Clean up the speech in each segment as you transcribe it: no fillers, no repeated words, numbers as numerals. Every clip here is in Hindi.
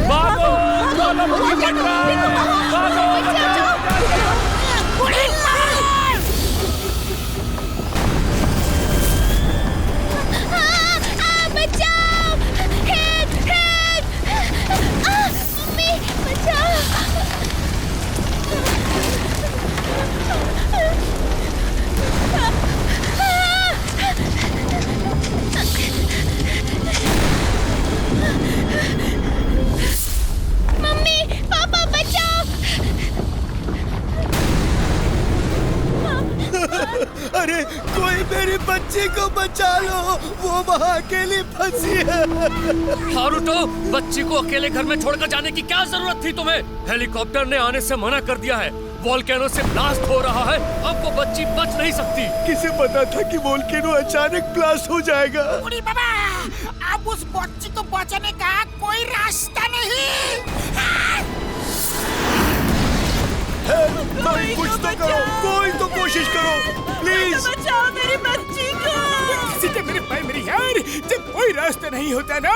भागो, ज्वालामुखी फट रहा है, भागो। बचाओ! हेल्प! हेल्प! मम्मी बचाओ! मम्मी पापा बचाओ! अरे कोई मेरी बच्ची को बचा लो, वो वहाँ अकेली फंसी है। हारुतो, बच्ची को अकेले घर में छोड़कर जाने की क्या जरूरत थी तुम्हें? हेलीकॉप्टर ने आने से मना कर दिया है। वोल्केनो से ब्लास्ट हो रहा है, अब वो बच्ची बच नहीं सकती। किसे पता था कि वोल्केनो अचानक ब्लास्ट हो जाएगा? बुढ़ी बाबा, अब उस बच्ची को बचाने का कोई रास्ता नहीं। कोई कुछ तो करो, कोई तो कोशिश करो, प्लीज। बचाओ मेरी बच्ची को! किसी के मेरे भाई मेरी यार, जब कोई रास्ता नहीं होता ना,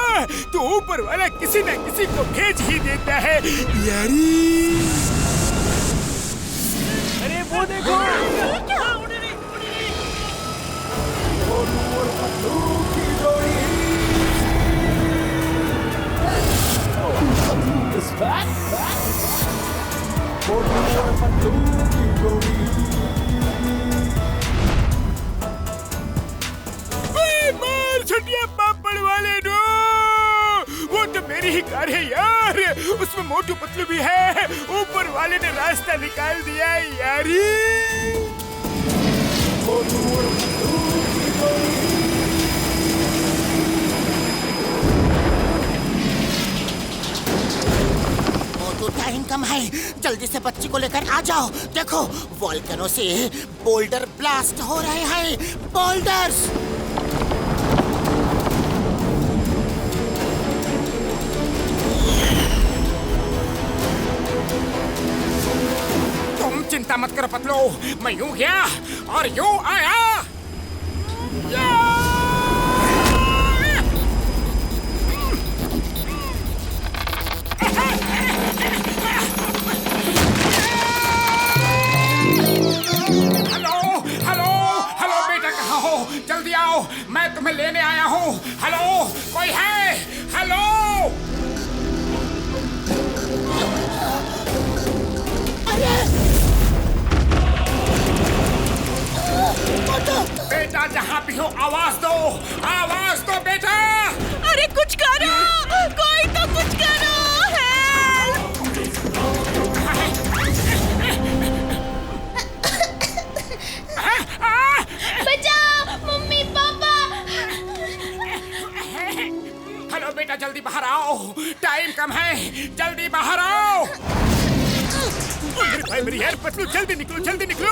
तो ऊपर वाला किसी न किसी को भेज ही देता है यारी। अरे वो देखो, मार छटिया पापड़ वाले नो, वो तो मेरी ही कार है यार, उसमें मोटू पतलू भी है, ऊपर वाले ने रास्ता निकाल दिया यारी। मोटू टाइम कम है, जल्दी से बच्ची को लेकर आ जाओ। देखो वोल्केनो से बोल्डर ब्लास्ट हो रहे हैं, बोल्डर्स। तुम चिंता मत करो पतलू, मैं यूं गया और यूं आया। हेलो हेलो हेलो बेटा, कहाँ हो? जल्दी आओ, मैं तुम्हें लेने आया हूँ। हेलो, कोई है? हेलो। बेटा जहाँ भी हो आवाज दो बेटा। अरे कुछ करो, कोई तो कुछ करो! बचाओ मम्मी पापा! हेलो बेटा, जल्दी बाहर आओ, टाइम कम है, जल्दी बाहर आओ। मेरे भाई मेरी यार पतलू, जल्दी निकलो,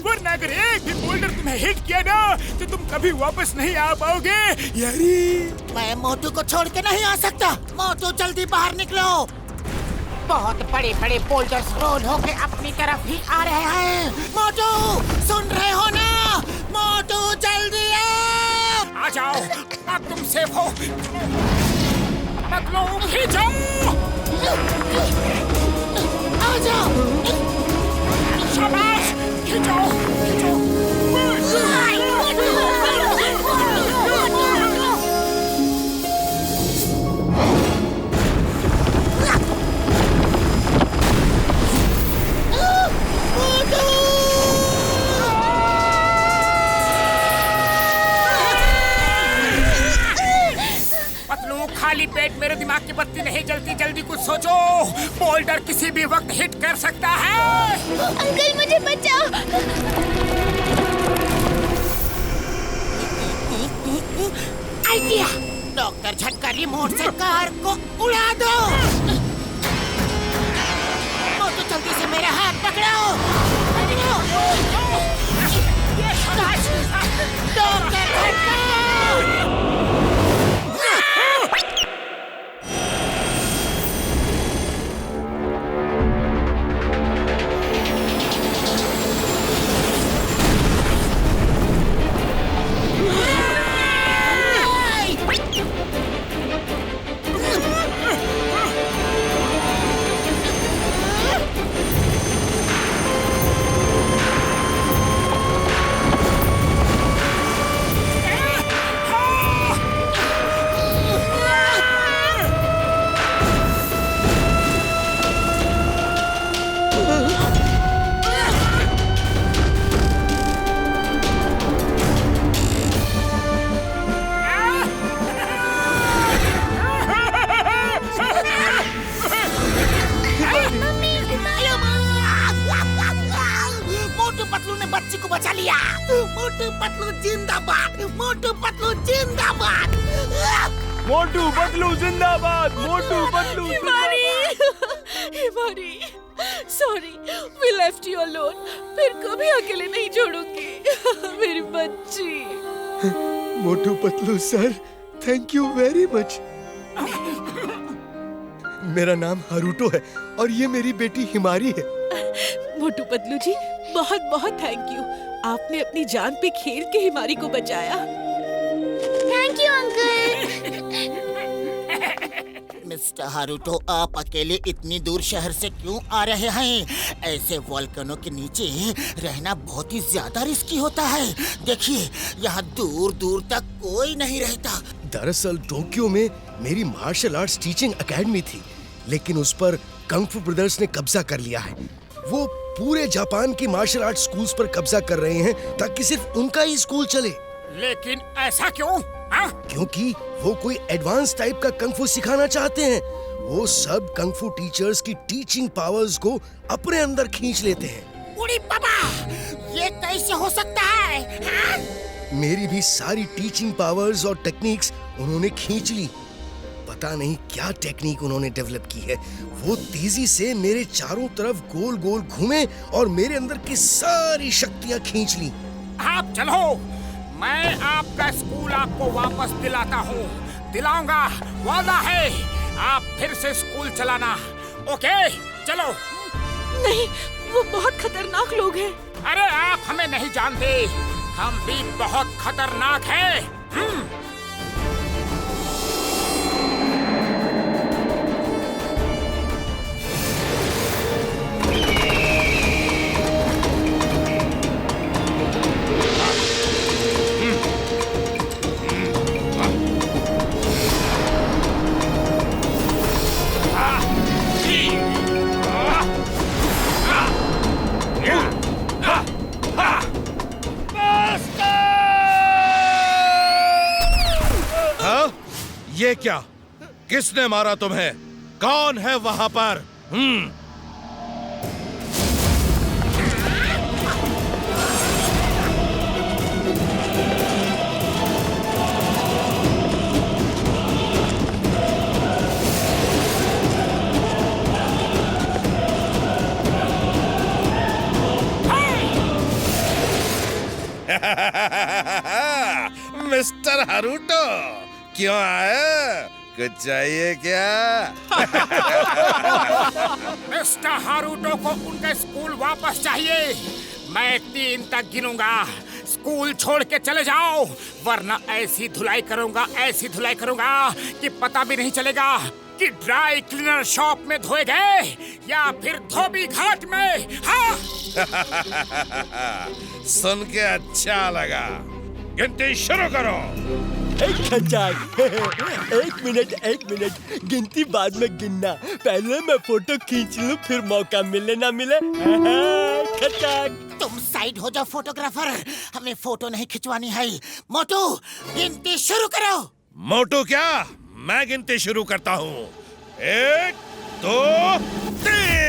वरना अगर एक भी बोल्डर तुम्हें हिट किया ना, तो तुम कभी वापस नहीं आ पाओगे यारी। मैं मोटू को छोड़ के नहीं आ सकता। मोटू जल्दी बाहर निकलो, बहुत बड़े बड़े बोल्डर्स रोल होके अपनी तरफ ही आ रहे हैं। मोटू सुन रहे हो ना? मोटू जल्दी आ जाओ, अब तुम सेफ हो। पतलू खींचो, आ जाओ, शाबाश, खींचो। खाली पेट मेरे दिमाग की बत्ती नहीं जलती, जल्दी कुछ सोचो। बोल्डर किसी भी वक्त हिट कर सकता है। अंकल मुझे बचाओ! आइडिया, डॉक्टर झटका रिमोट से कार को उड़ा दो। तो जल्दी से मेरा हाथ पकड़ो। डॉक्टर झटका! जिंदाबाद, मोटू पतलू जिंदाबाद। मोटू पतलू जिंदाबाद, मोटू पतलू हिमारी, हिमारी, sorry, we left you alone। फिर कभी अकेले नहीं छोड़ूंगी मेरी बच्ची। Motu Patlu sir, thank you very much. मेरा नाम हारूटो है और ये मेरी बेटी हिमारी है। मोटू पतलू जी, बहुत बहुत थैंक यू। आपने अपनी जान पे खेल के हिमारी को बचाया। Thank you uncle. Mister Haruto, आप अकेले इतनी दूर शहर से क्यों आ रहे हैं? ऐसे वोल्केनो के नीचे रहना बहुत ही ज्यादा रिस्की होता है। देखिए, यहाँ दूर दूर तक कोई नहीं रहता। दरअसल टोक्यो में मेरी मार्शल आर्ट्स टीचिंग एकेडमी थी, लेकिन उस पर कंग फू ब्रदर्स ने कब्जा कर लिया है। वो पूरे जापान की मार्शल आर्ट्स स्कूल्स पर कब्जा कर रहे हैं ताकि सिर्फ उनका ही स्कूल चले। लेकिन ऐसा क्यों? हाँ? क्योंकि वो कोई एडवांस टाइप का कंग फू सिखाना चाहते हैं। वो सब कंग फू टीचर्स की टीचिंग पावर्स को अपने अंदर खींच लेते हैं। उड़ी बाबा, ये कैसे हो सकता है? हाँ? मेरी भी सारी टीचिंग पावर्स और टेक्निक्स उन्होंने खींच ली। पता नहीं क्या टेक्निक उन्होंने डेवलप की है। वो तेजी से मेरे चारों तरफ गोल गोल घूमे और मेरे अंदर की सारी शक्तियां खींच ली। आप चलो, मैं आपका स्कूल आपको वापस दिलाता हूँ, दिलाऊंगा, वादा है। आप फिर से स्कूल चलाना, ओके? चलो। नहीं, वो बहुत खतरनाक लोग हैं। अरे आप हमें नहीं जानते, हम भी बहुत खतरनाक हैं। ये क्या? किसने मारा तुम्हें? कौन है वहां पर? मिस्टर हारूटो, क्यों आए? कुछ चाहिए क्या? मिस्टर हारूटो को उनका स्कूल वापस चाहिए। मैं 3 तक गिनूंगा, स्कूल छोड़ के चले जाओ, वरना ऐसी धुलाई करूंगा, ऐसी धुलाई करूंगा कि पता भी नहीं चलेगा कि ड्राई क्लीनर शॉप में धोए गए या फिर धोबी घाट में। हाँ? सुन के अच्छा लगा। गिनती शुरू करो। एक मिनट, गिनती बाद में गिनना। पहले मैं फोटो खींच लूं, फिर मौका मिले ना मिले। तुम साइड हो जाओ फोटोग्राफर, हमें फोटो नहीं खिंचवानी है। मोटू, गिनती शुरू करो। मोटू क्या? मैं गिनती शुरू करता हूँ। 1, 2, 3।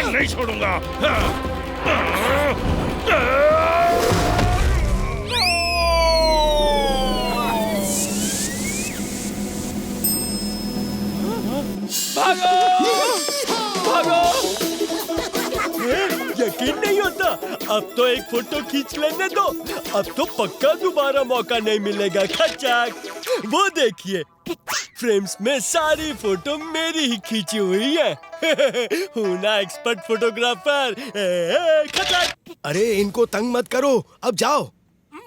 नहीं छोड़ूंगा। भागो! भागो! यकीन नहीं होता। अब तो एक फोटो खींच लेने दो, अब तो पक्का दोबारा मौका नहीं मिलेगा। खचाक! वो देखिए, फ्रेम्स में सारी फोटो मेरी ही खींची हुई है। हूँ ना एक्सपर्ट फोटोग्राफर। खचाक! अरे इनको तंग मत करो, अब जाओ।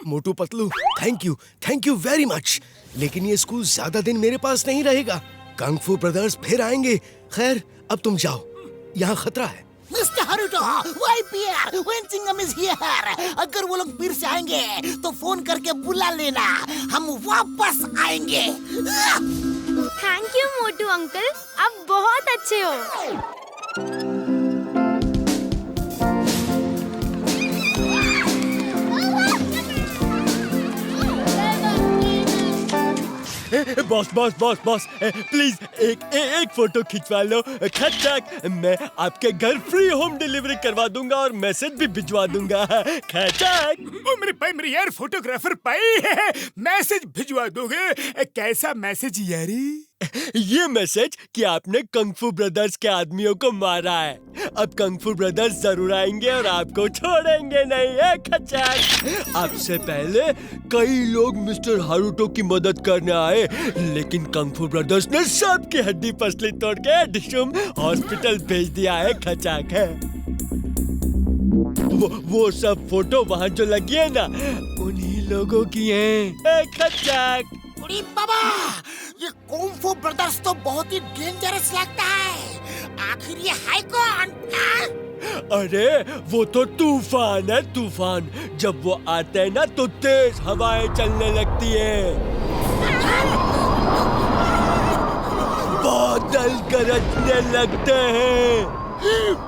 Motu Patlu, thank you very much. लेकिन ये स्कूल ज्यादा दिन मेरे पास नहीं रहेगा। कंग फू ब्रदर्स फिर आएंगे। खैर, अब तुम जाओ, यहाँ खतरा है। Mister Haruto, YPR, when Chingam is here. अगर वो लोग फिर से आएंगे तो फोन करके बुला लेना, हम वापस आएंगे। थैंक यू मोटू अंकल, आप बहुत अच्छे हो। Boss boss boss boss, please एक फोटो खिंचवा लो। खचाक, मैं आपके घर फ्री होम डिलीवरी करवा दूंगा और मैसेज भी भिजवा दूंगा। खचाक। ओ मेरे भाई, मेरे यार फोटोग्राफर भाई, मैसेज भिजवा दोगे? कैसा मैसेज यारी? ये मैसेज कि आपने कंग-फू ब्रदर्स के आदमियों को मारा है। अब कंग-फू ब्रदर्स जरूर आएंगे और आपको छोड़ेंगे नहीं है खचाक। आपसे पहले कई लोग मिस्टर हारुतो की मदद करने आए, लेकिन कंग-फू ब्रदर्स ने सबकी हड्डी पसली तोड़ के डिशुम हॉस्पिटल भेज दिया है खचाक है। वो सब फोटो वहाँ जो लगी है ना, उन्हीं लोगों की है खचाक। अरे बाबा, ये कुंग-फू ब्रदर्स तो बहुत ही डेंजरस लगता है। आखिर ये है कौन? अरे वो तो तूफान है, तूफान। जब वो आते हैं ना तो तेज हवाएं चलने लगती है, बादल गरजने लगते हैं,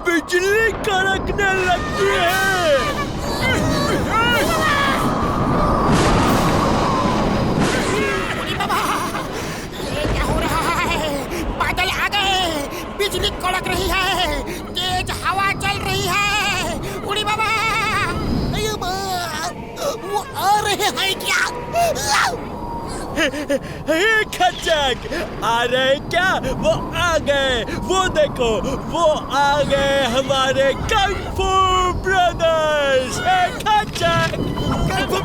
बिजली कड़कने लगती है। बिजली कड़क रही है, तेज हवा चल रही है। उड़ी बाबा, वो आ रहे हैं क्या? खचाक, आ रहे क्या? वो आ गए, वो देखो, वो आ गए हमारे कंग-फू ब्रदर्स। खचाक, कंग-फू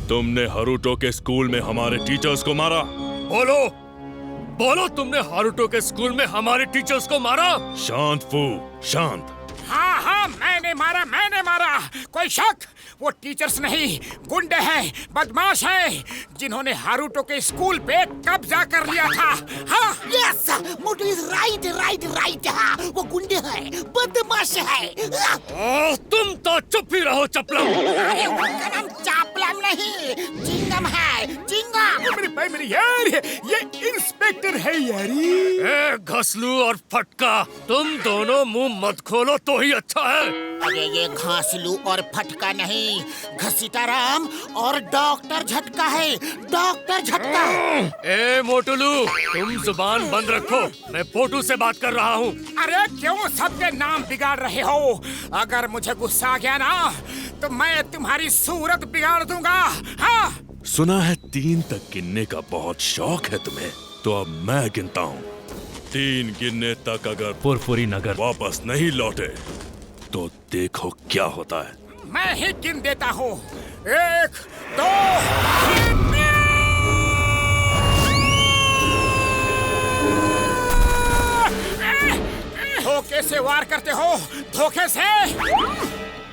तुमने हारुतो के स्कूल में हमारे टीचर्स को मारा? बोलो, बोलो, तुमने हारुतो के स्कूल में हमारे टीचर्स को मारा? शांत फू, शांत। हाँ हाँ, मैंने मारा, मैंने मारा। कोई शक? वो टीचर्स नहीं, गुंडे हैं, बदमाश हैं, जिन्होंने हारुतो के स्कूल पे कब्जा कर लिया था। हाँ, yes, Motu is right right right. हाँ, वो गुंडे हैं, बदमाश है। तुम तो चुप ही रहो चपलम। अरे उनका नाम चापलम नहीं, चिंगम है, चिंगम। मेरे भाई, मेरे यार, ये इंस्पेक्टर है यारी। ए घसलू और फटका, तुम दोनों मुंह मत खोलो तो ही अच्छा है। अरे ये घासलू और फटका नहीं, घसीटाराम और डॉक्टर झटका है, डॉक्टर झटका। ए मोटुलू, तुम जुबान बंद रखो, मैं पोटू से बात कर रहा हूँ। अरे क्यों सबके नाम बिगाड़ रहे हो? अगर मुझे गुस्सा आ गया ना तो मैं तुम्हारी सूरत बिगाड़ दूंगा। हाँ, सुना है 3 तक गिनने का बहुत शौक है तुम्हें, तो अब मैं गिनता हूँ। 3 गिनने तक अगर फुरफुरी नगर वापस नहीं लौटे तो देखो क्या होता है। मैं ही गिन देता हूँ। 1, 2, 3। धोखे से वार करते हो, धोखे से।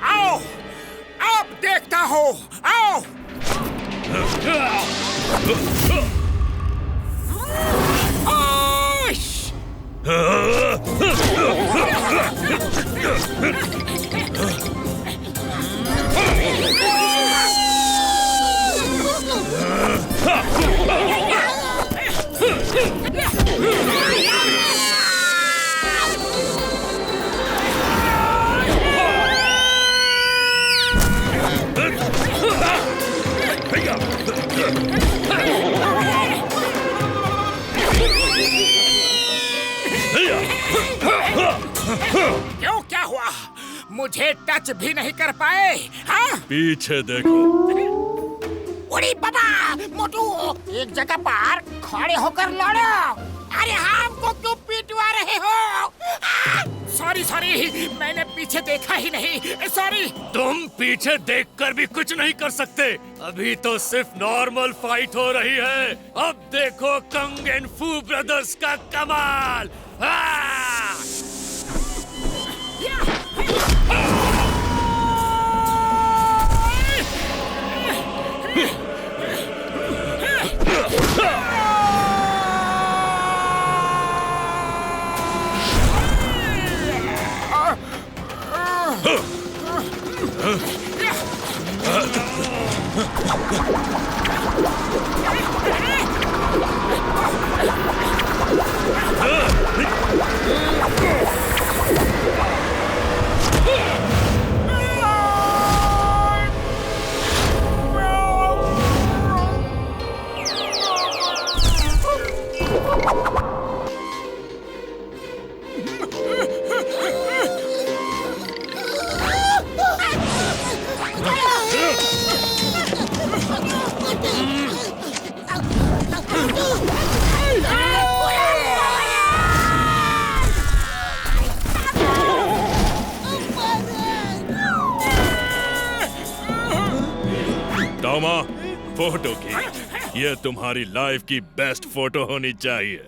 आओ, अब देखता हूँ, आओ। क्यों, क्या हुआ? मुझे टच भी नहीं कर पाए? हाँ? पीछे देखो। बड़ी बाबा मोटू एक जगह पर खड़े होकर लड़ो। अरे हमको क्यों पिटवा रहे हो? सॉरी सॉरी, मैंने पीछे देखा ही नहीं, सॉरी। तुम पीछे देखकर भी कुछ नहीं कर सकते। अभी तो सिर्फ नॉर्मल फाइट हो रही है। अब देखो कंग एंड फू ब्रदर्स का कमाल। टॉमा, फोटो की। ये तुम्हारी लाइफ की बेस्ट फोटो होनी चाहिए।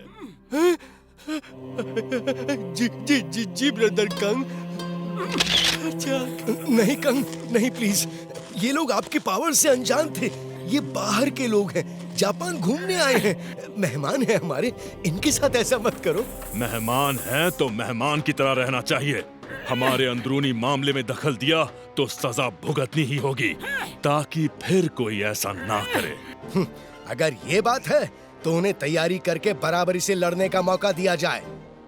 जी ब्रदर कंग। अच्छा नहीं कंग, नहीं प्लीज। ये लोग आपके पावर से अनजान थे। ये बाहर के लोग हैं, जापान घूमने आए हैं, मेहमान हैं हमारे। इनके साथ ऐसा मत करो। मेहमान हैं तो मेहमान की तरह रहना चाहिए। हमारे अंदरूनी मामले में दखल दिया तो सजा भुगतनी ही होगी, ताकि फिर कोई ऐसा ना करे। अगर ये बात है तो उन्हें तैयारी करके बराबरी से लड़ने का मौका दिया जाए।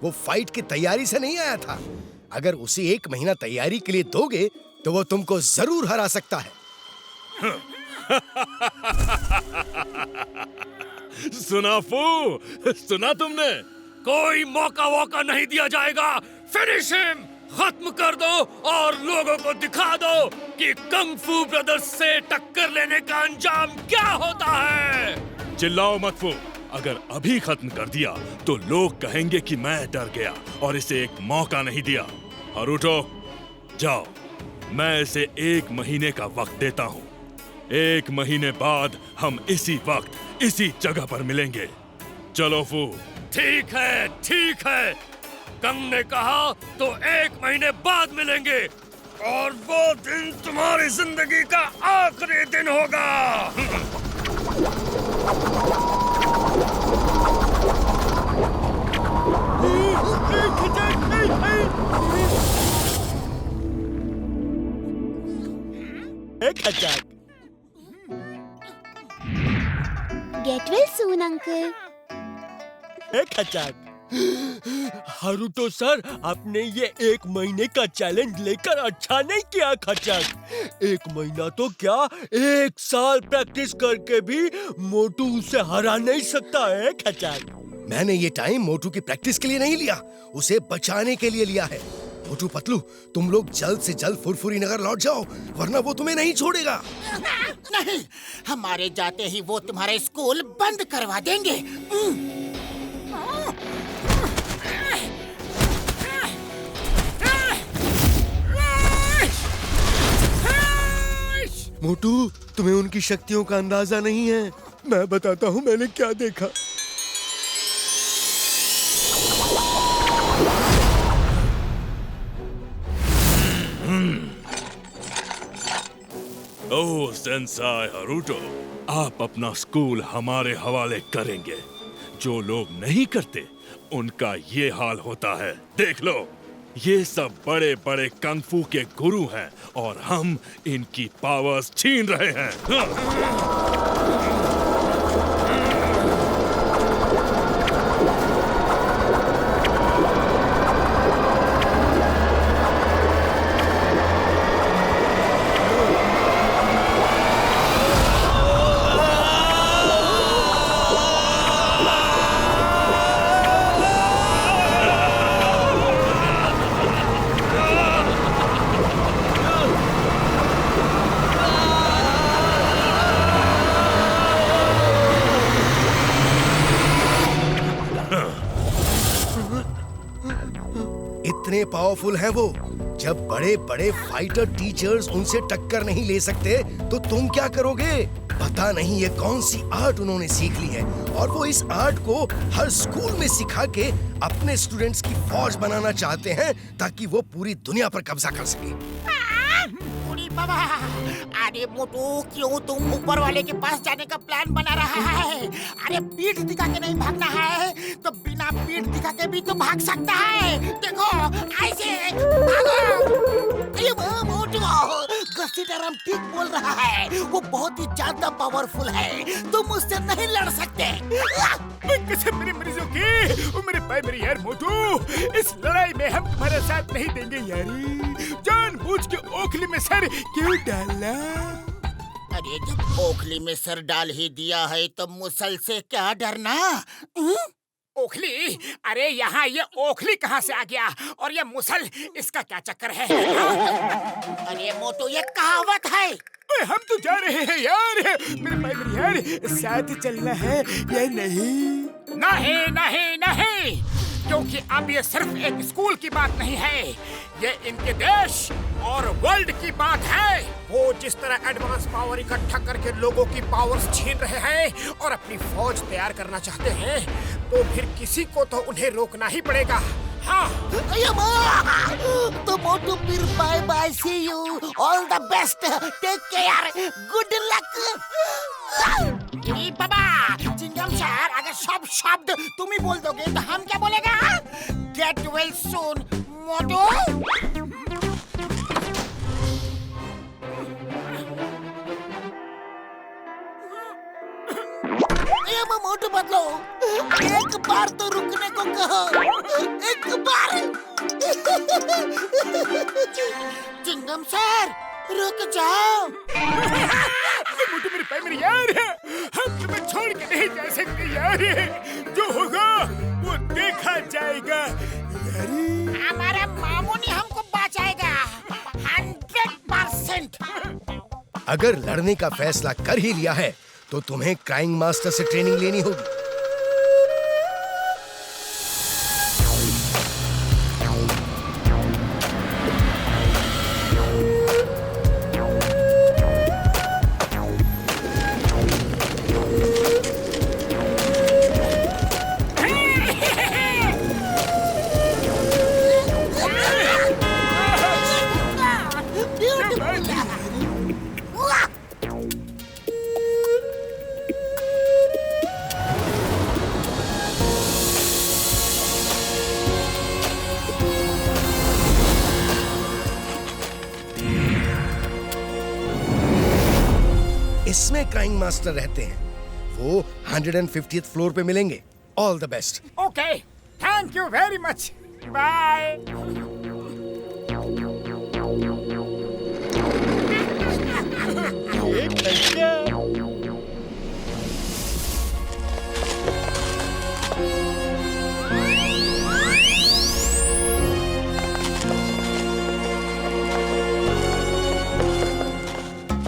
वो फाइट की तैयारी से नहीं आया था। अगर उसे 1 महीना तैयारी के लिए दोगे तो वो तुमको जरूर हरा सकता है। सुना फू, सुना तुमने? कोई मौका वोका नहीं दिया जाएगा। फिनिश हिम, खत्म कर दो और लोगों को दिखा दो कि कंग फू ब्रदर्स से टक्कर लेने का अंजाम क्या होता है। चिल्लाओ मत फू। अगर अभी खत्म कर दिया तो लोग कहेंगे कि मैं डर गया और इसे एक मौका नहीं दिया। हरुटो, जाओ, मैं इसे 1 महीने का वक्त देता हूँ। 1 महीने बाद हम इसी वक्त इसी जगह पर मिलेंगे। चलो फू। ठीक है, ठीक है। कंग ने कहा तो 1 महीने बाद मिलेंगे और वो दिन तुम्हारी जिंदगी का आखिरी दिन होगा। Get well soon, uncle. Haruto sir, आपने ये 1 महीने का चैलेंज लेकर अच्छा नहीं किया खचक। 1 महीना तो क्या, 1 साल प्रैक्टिस करके भी मोटू उसे हरा नहीं सकता है खचक। मैंने ये टाइम मोटू की प्रैक्टिस के लिए नहीं लिया, उसे बचाने के लिए लिया है। मोटू पतलू, तुम लोग जल्द से जल्द फुरफुरी नगर लौट जाओ, वरना वो तुम्हें नहीं छोड़ेगा। नहीं, हमारे जाते ही वो तुम्हारे स्कूल बंद करवा देंगे। मोटू, तुम्हें उनकी शक्तियों का अंदाजा नहीं है। मैं बताता हूँ मैंने क्या देखा। ओह सेंसाई हरुटो, आप अपना स्कूल हमारे हवाले करेंगे। जो लोग नहीं करते उनका ये हाल होता है। देख लो, ये सब बड़े बड़े कंग फू के गुरु हैं और हम इनकी पावर्स छीन रहे हैं। इतने पावरफुल हैं वो। जब बड़े बड़े फाइटर टीचर्स उनसे टक्कर नहीं ले सकते तो तुम क्या करोगे? पता नहीं ये कौन सी आर्ट उन्होंने सीख ली है और वो इस आर्ट को हर स्कूल में सिखा के अपने स्टूडेंट्स की फौज बनाना चाहते हैं ताकि वो पूरी दुनिया पर कब्जा कर सके। बाबा, अरे मोटू, क्यों तुम ऊपर वाले के पास जाने का प्लान बना रहा है? अरे पीठ दिखा के नहीं भागना है तो बिना पीठ दिखा के भी तो भाग सकता है। देखो ऐसे भागो। अरे वाह मोटू, घसीटाराम ठीक बोल रहा है। वो बहुत ही ज्यादा पावरफुल है, तुम उससे नहीं लड़ सकते। कसम मेरे मरीजों की, ओ मेरे भाई मेरी यार मोटू, इस लड़ाई में हम तुम्हारा साथ नहीं देंगे यारी। जानबूझ के ओखली में सर क्यों डाला? अरे जब ओखली में सर डाल ही दिया है तो मुसल से क्या डरना? ओखली? अरे यहाँ ये ओखली कहाँ से आ गया और ये मुसल, इसका क्या चक्कर है? अरे मोटू, ये कहावत है। हम तो जा रहे हैं यार, मेरे भाई मेरी यार, साथ चलना है या नहीं? नहीं नहीं नहीं, क्योंकि अब ये सिर्फ एक स्कूल की बात नहीं है, ये इनके देश और वर्ल्ड की बात है। वो जिस तरह एडवांस पावर इकट्ठा करके लोगों की पावर्स छीन रहे हैं और अपनी फौज तैयार करना चाहते हैं, तो फिर किसी को तो उन्हें रोकना ही पड़ेगा। हाँ। तो मोटू फिर bye bye, see you, all the best, take care, good luck. बाबा, चिंगम सर, अगर सब शब्द तुम ही बोल दोगे तो हम क्या बोलेगा? गेट वेल सून मोटू। मोटू बदलो, एक बार तो रुकने को कहो, एक बार। चिंगम सर, रुक जाओ। मोटू मेरे भाई मेरे यार, हम तुम्हें छोड़ के नहीं जा सकते यार, जो होगा वो देखा जाएगा यारी। हमारा मामू ने हमको बचाएगा 100%। अगर लड़ने का फैसला कर ही लिया है तो तुम्हें क्राइंग मास्टर से ट्रेनिंग लेनी होगी। इसमें क्राइंग मास्टर रहते हैं, वो 150th फ्लोर पे मिलेंगे। All the best. Okay, thank you very much, bye.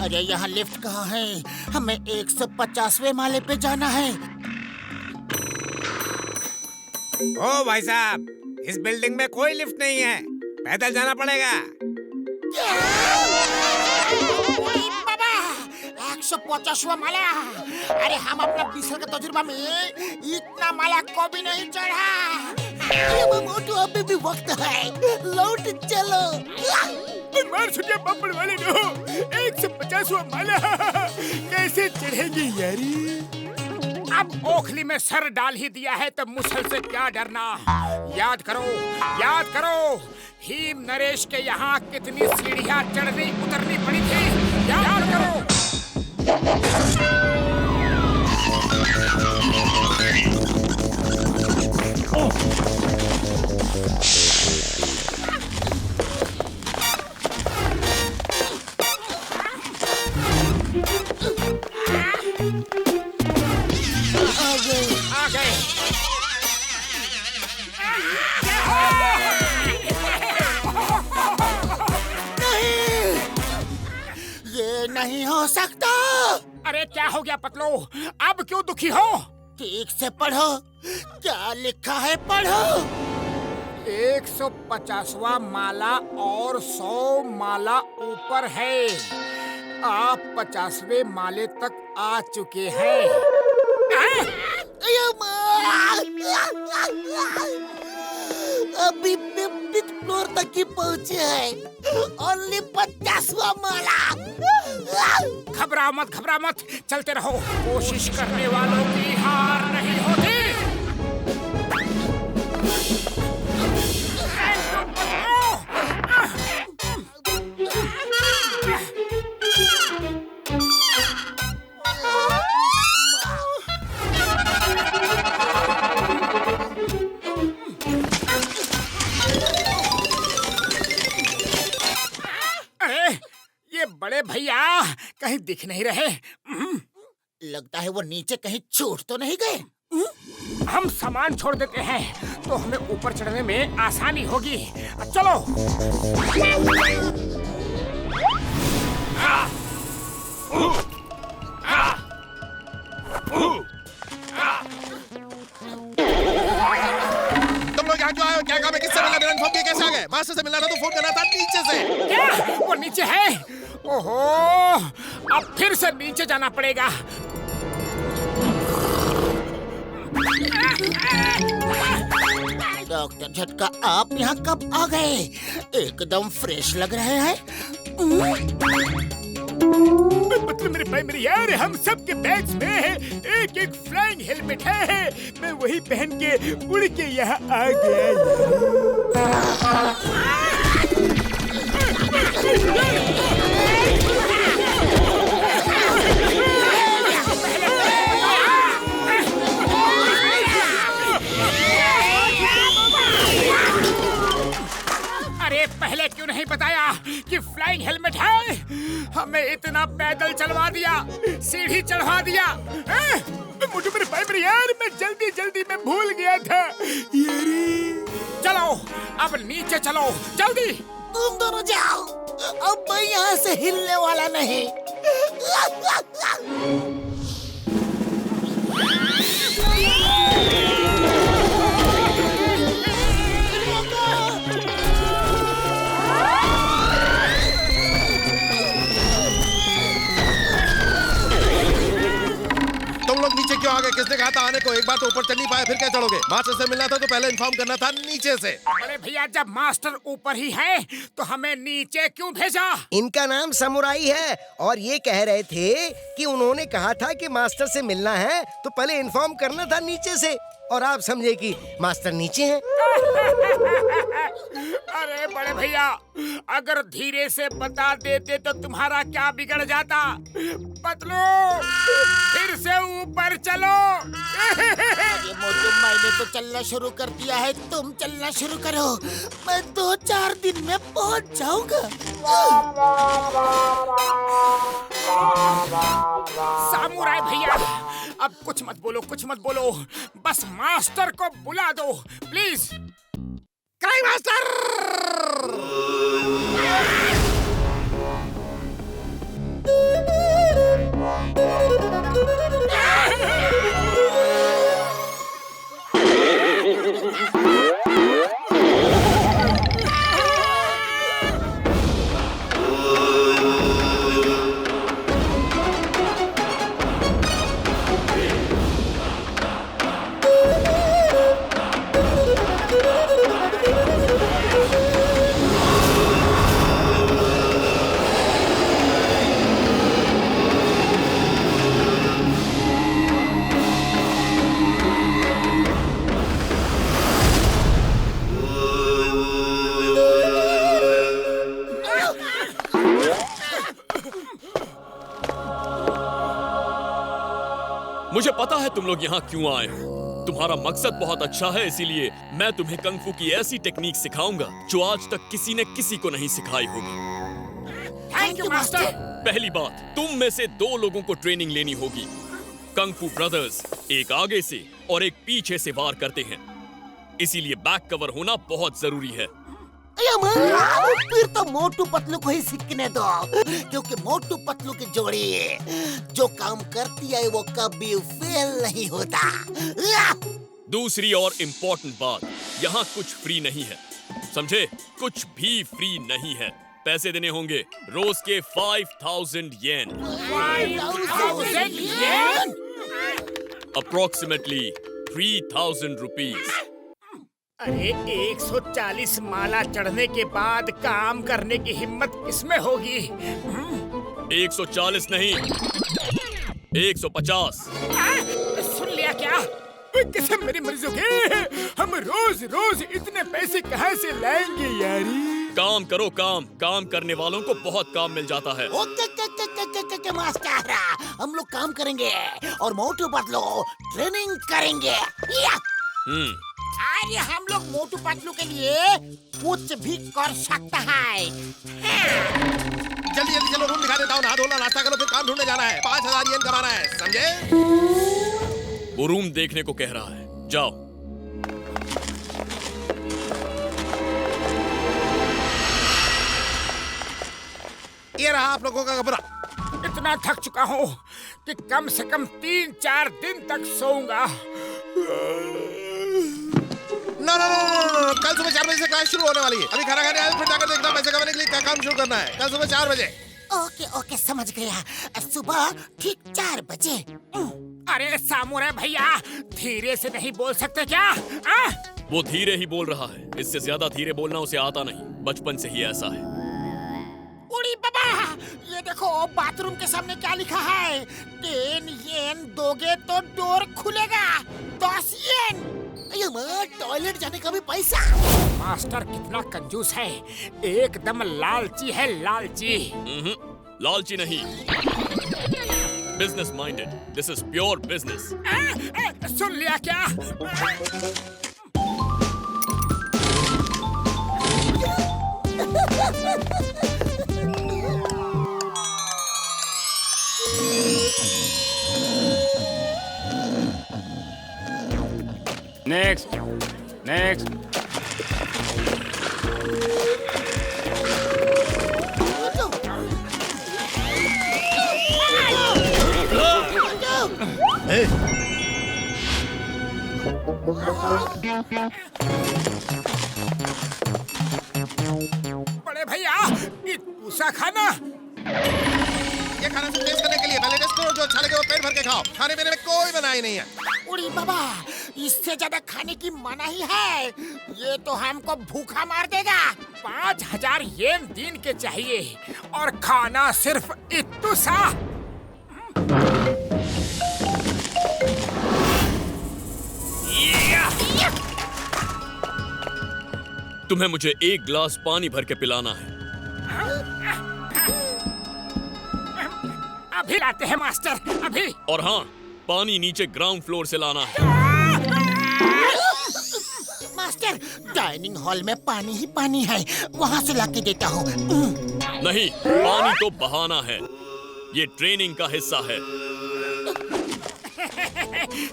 अरे यहाँ लिफ्ट कहाँ है? हमें 150वें माले पे जाना है। ओ भाई साहब, इस बिल्डिंग में कोई लिफ्ट नहीं है, पैदल जाना पड़ेगा। बाबा, 150वां माला। अरे हम अपना 20 साल का तजुर्बा में इतना माला को भी नहीं चढ़ा। मोटू, अभी भी वक्त है, लौट चलो। मार छुटिया बम्बड़ वाले नो, 150वां माला कैसे चढ़ेगी यारी? अब ओखली में सर डाल ही दिया है तो मुसल से क्या डरना? याद करो, याद करो, भीम नरेश के यहाँ कितनी सीढ़ियाँ चढ़नी उतरनी पड़ी थी, याद करो। आ गए। नहीं, ये नहीं हो सकता। अरे क्या हो गया पतलो, अब क्यों दुखी हो? ठीक से पढ़ो, क्या लिखा है पढ़ो। 150वां माला और 100 माला ऊपर है। आप 50वें माले तक आ चुके हैं। अभी 50th फ्लोर तक ही पहुँचे हैं। ओनली 50वां माला। घबरा मत, चलते रहो। कोशिश करने वालों की हार नहीं होती। ये बड़े भैया कहीं दिख नहीं रहे। लगता है वो नीचे कहीं छूट तो नहीं गए। हम सामान छोड़ देते हैं तो हमें ऊपर चढ़ने में आसानी होगी। चलो। तुम लोग यहाँ क्यों आए हो? क्या काम है? किससे मिलना? बिना इन्फॉर्म किए कैसे आ गए? मास्टर से मिलना था तो फोन करना था नीचे से। क्या? वो नीचे है? ओहो, अब फिर से नीचे जाना पड़ेगा। डॉक्टर झटका, आप यहाँ कब आ गए? एकदम फ्रेश लग रहे हैं। मतलब मेरे भाई मेरे यार, हम सब के बैग्स में एक फ्लाइंग हेलमेट है। मैं वही पहन के उड़ के यहाँ आ गया। अरे पहले क्यों नहीं बताया कि फ्लाइंग हेलमेट है? हमें इतना पैदल चलवा दिया, सीढ़ी चढ़वा दिया। मुझे मेरे भाई मेरे यार, मैं जल्दी में भूल गया था। चलो अब नीचे चलो, जल्दी। तुम दोनों जाओ, अब मैं यहाँ से हिलने वाला नहीं। तुम लोग नीचे क्यों आ गए? किसने कहा था आने को? एक बार तो ऊपर चढ़ नहीं पाए, फिर क्या चढ़ोगे? मास्टर से मिलना था तो पहले इन्फॉर्म करना था नीचे से। अरे भैया, जब मास्टर ऊपर ही है तो हमें नीचे क्यों भेजा? इनका नाम समुराई है और ये कह रहे थे कि उन्होंने कहा था कि मास्टर से मिलना है तो पहले इन्फॉर्म करना था नीचे से, और आप समझे कि मास्टर नीचे हैं। अरे बड़े भैया, अगर धीरे से बता देते तो तुम्हारा क्या बिगड़ जाता? पतलू, फिर से ऊपर चलो। ये मोटू, मैंने तो चलना शुरू कर दिया है, तुम चलना शुरू करो। मैं 2-4 दिन में पहुंच जाऊंगा। सामुराई भैया, अब कुछ मत बोलो, बस मास्टर को बुला दो प्लीज। Crime master! मुझे पता है तुम लोग यहाँ क्यों आए हो। तुम्हारा मकसद बहुत अच्छा है, इसीलिए मैं तुम्हें कंग फू की ऐसी टेक्निक सिखाऊंगा जो आज तक किसी ने किसी को नहीं सिखाई होगी। Thank you master. पहली बात, तुम में से 2 लोगों को ट्रेनिंग लेनी होगी। कंग फू ब्रदर्स एक आगे से और एक पीछे से वार करते हैं, इसीलिए बैक कवर होना बहुत जरूरी है। फिर तो मोटू पतलू को ही सीखने दो, क्योंकि मोटू पतलू की जोड़ी जो काम करती है वो कभी फेल नहीं होता। दूसरी और इम्पोर्टेंट बात, यहाँ कुछ फ्री नहीं है, समझे? कुछ भी फ्री नहीं है। पैसे देने होंगे रोज के 5000 येन। 5000 येन? Approximately 3000 rupees. अरे 140 माला चढ़ने के बाद काम करने की हिम्मत किसमें होगी? 140 नहीं, 150। सुन लिया क्या? किसे मेरी मर्जी होगी? हम रोज रोज इतने पैसे कहाँ से लाएंगे यारी? काम करो, काम करने वालों को बहुत काम मिल जाता है। ओके मास्टर, हम लोग काम करेंगे और मोटू पतलू ट्रेनिंग करेंगे। अरे हम लोग मोटू पतलू के लिए कुछ भी कर सकता है। जल्दी जल्दी चलो, रूम दिखा देता हूँ। नहा धोना, नाश्ता करो, फिर काम ढूंढने जाना है। 5000 येन कमाना है, समझे? वो रूम देखने को कह रहा है, जाओ। ये रहा आप लोगों का कमरा। इतना थक चुका हूँ कि कम से कम 3-4 दिन तक सोऊंगा। नो, कल सुबह 4 बजे से क्लास शुरू होने वाली है। अभी खाना खाने आए, फिर जाकर देखता हूँ पैसे कमाने के लिए क्या काम शुरू करना है। कल सुबह 4 बजे। ओके समझ गया। सुबह ठीक 4 बजे। अरे सामुराई भैया, धीरे से नहीं बोल सकते क्या? वो धीरे ही बोल रहा है, इससे ज्यादा धीरे बोलना उसे आता नहीं, बचपन से ही ऐसा है। उड़ी बाबा, ये देखो बाथरूम के सामने क्या लिखा है? 10 येन दोगे तो डोर खुलेगा। 10 येन। टॉयलेट जाने का भी पैसा। मास्टर कितना कंजूस है, एकदम लालची है, लालची। लालची नहीं, business minded. This is pure business. सुन लिया क्या? नेक्स्ट। बड़े भैया, ये पूसा खाना। ये खाना सिर्फ टेस्ट करने के लिए। पहले टेस्ट करो, जो अच्छा लगे वो पेट भर के खाओ। खाने पीने में कोई मनाही नहीं है। उड़ी बाबा, इससे ज्यादा खाने की मनाही है। ये तो हमको भूखा मार देगा। 5000 येन दिन के चाहिए और खाना सिर्फ इत्तू सा। तुम्हें मुझे 1 गिलास पानी भर के पिलाना है। अभी लाते हैं मास्टर, अभी। और हाँ, पानी नीचे ग्राउंड फ्लोर से लाना है। मास्टर, डाइनिंग हॉल में पानी ही पानी है, वहाँ से लाके देता हूँ। नहीं, पानी तो बहाना है, ये ट्रेनिंग का हिस्सा है।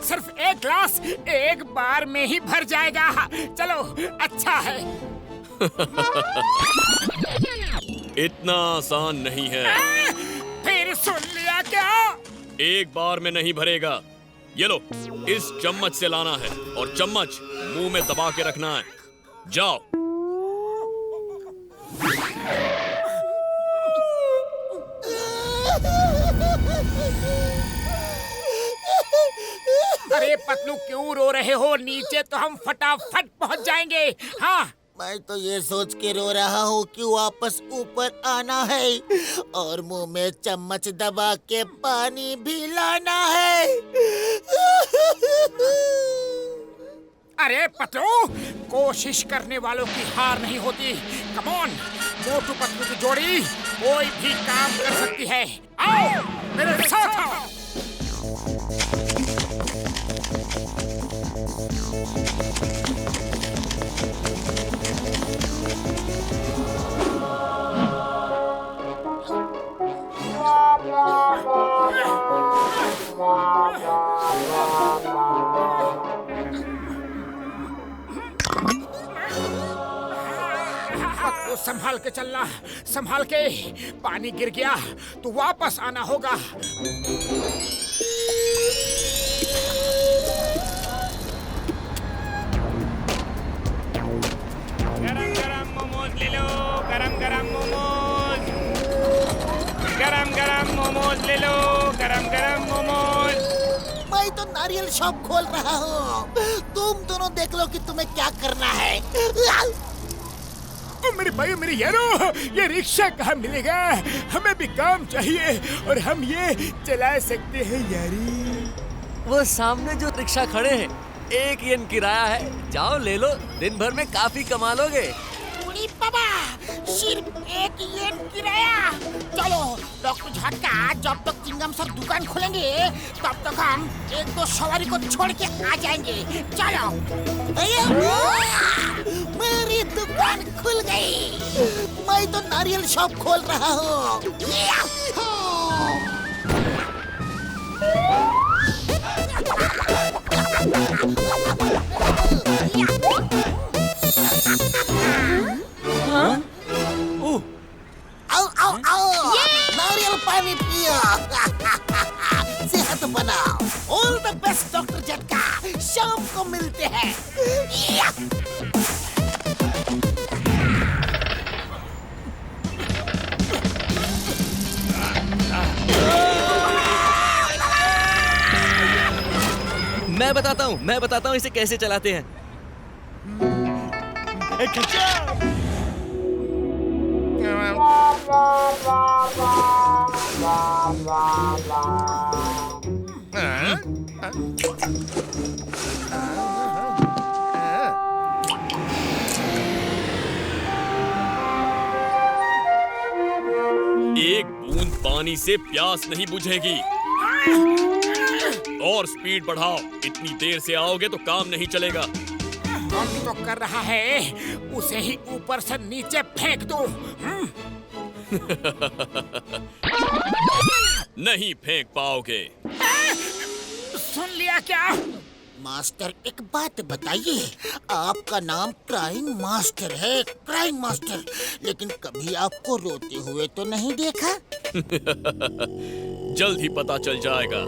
सिर्फ 1 ग्लास 1 बार में ही भर जाएगा। चलो, अच्छा है। इतना आसान नहीं है। फिर सुन लिया क्या? 1 बार में नहीं भरेगा। ये लो, इस चम्मच से लाना है और चम्मच मुंह में दबा के रखना है। जाओ। अरे पतलू, क्यों रो रहे हो? नीचे तो हम फटाफट पहुंच जाएंगे। हाँ, मैं तो ये सोच के रो रहा हूँ कि वापस ऊपर आना है और मुंह में चम्मच दबा के पानी भी लाना है। अरे पतलू, कोशिश करने वालों की हार नहीं होती। कम ऑन, मोटू पतलू की जोड़ी कोई भी काम कर सकती है। आओ मेरे साथ आओ। संभाल के चलना, संभाल के। पानी गिर गया तो वापस आना होगा। गरम गरम मोमोज, गरम गरम मोमोज ले लो, गरम गरम मोमोज। मैं तो नारियल शॉप खोल रहा हूँ, तुम दोनों देख लो कि तुम्हें क्या करना है। ओ मेरे भाई मेरे यारो, ये रिक्शा कहाँ मिलेगा? हमें भी काम चाहिए और हम ये चला सकते हैं यारी। वो सामने जो रिक्शा खड़े हैं, 1 येन किराया है, जाओ ले लो, दिन भर में काफी कमा लोगे। उड़ी बाबा, सिर्फ 1 येन किराया। चलो डॉक्टर झटका, जब तक चिंगम सर दुकान खोलेंगे तब तक हम 1-2 सवारी को छोड़ के आ जाएंगे। चलो। मेरी दुकान खुल गई, मैं तो नारियल शॉप खोल रहा हूँ। आओ आओ आओ, नारियल पानी पियो, सेहत बनाओ। ऑल द बेस्ट डॉक्टर झटका, शाम को मिलते हैं। मैं बताता हूँ इसे कैसे चलाते हैं। एक बूंद पानी से प्यास नहीं बुझेगी। और स्पीड बढ़ाओ, इतनी देर से आओगे तो काम नहीं चलेगा। कौन तो कर रहा है, उसे ही ऊपर से नीचे फेंक दो। नहीं फेंक पाओगे। सुन लिया क्या? मास्टर एक बात बताइए, आपका नाम क्राइंग मास्टर है, क्राइंग मास्टर, लेकिन कभी आपको रोते हुए तो नहीं देखा। जल्द ही पता चल जाएगा।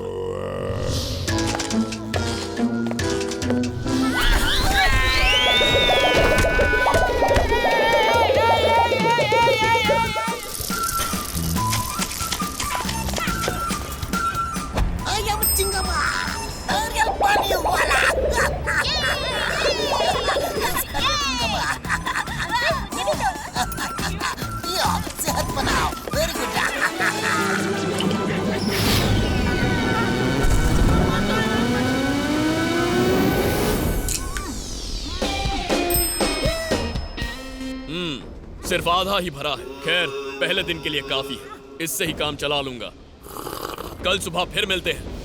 सेहत बनाओ, वेरी गुड। सिर्फ आधा ही भरा है। खैर, पहले दिन के लिए काफी है, इससे ही काम चला लूंगा। कल सुबह फिर मिलते हैं।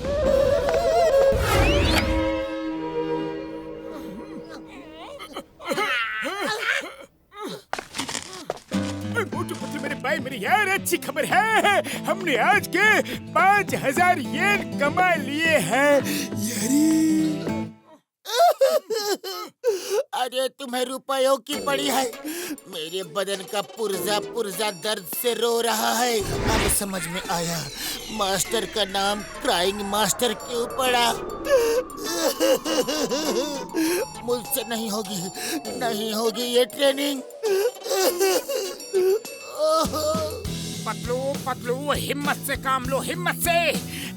मेरे भाई मेरी यार, अच्छी खबर है, हमने आज के 5000 येन कमा लिए हैं यारी। अरे तुम्हें रुपयों की पड़ी है, मेरे बदन का पुर्जा पुर्जा दर्द से रो रहा है। अब समझ में आया मास्टर का नाम क्राइंग मास्टर क्यों पड़ा। मुझसे नहीं होगी ये ट्रेनिंग। पतलू पतलू, हिम्मत से काम लो, हिम्मत से।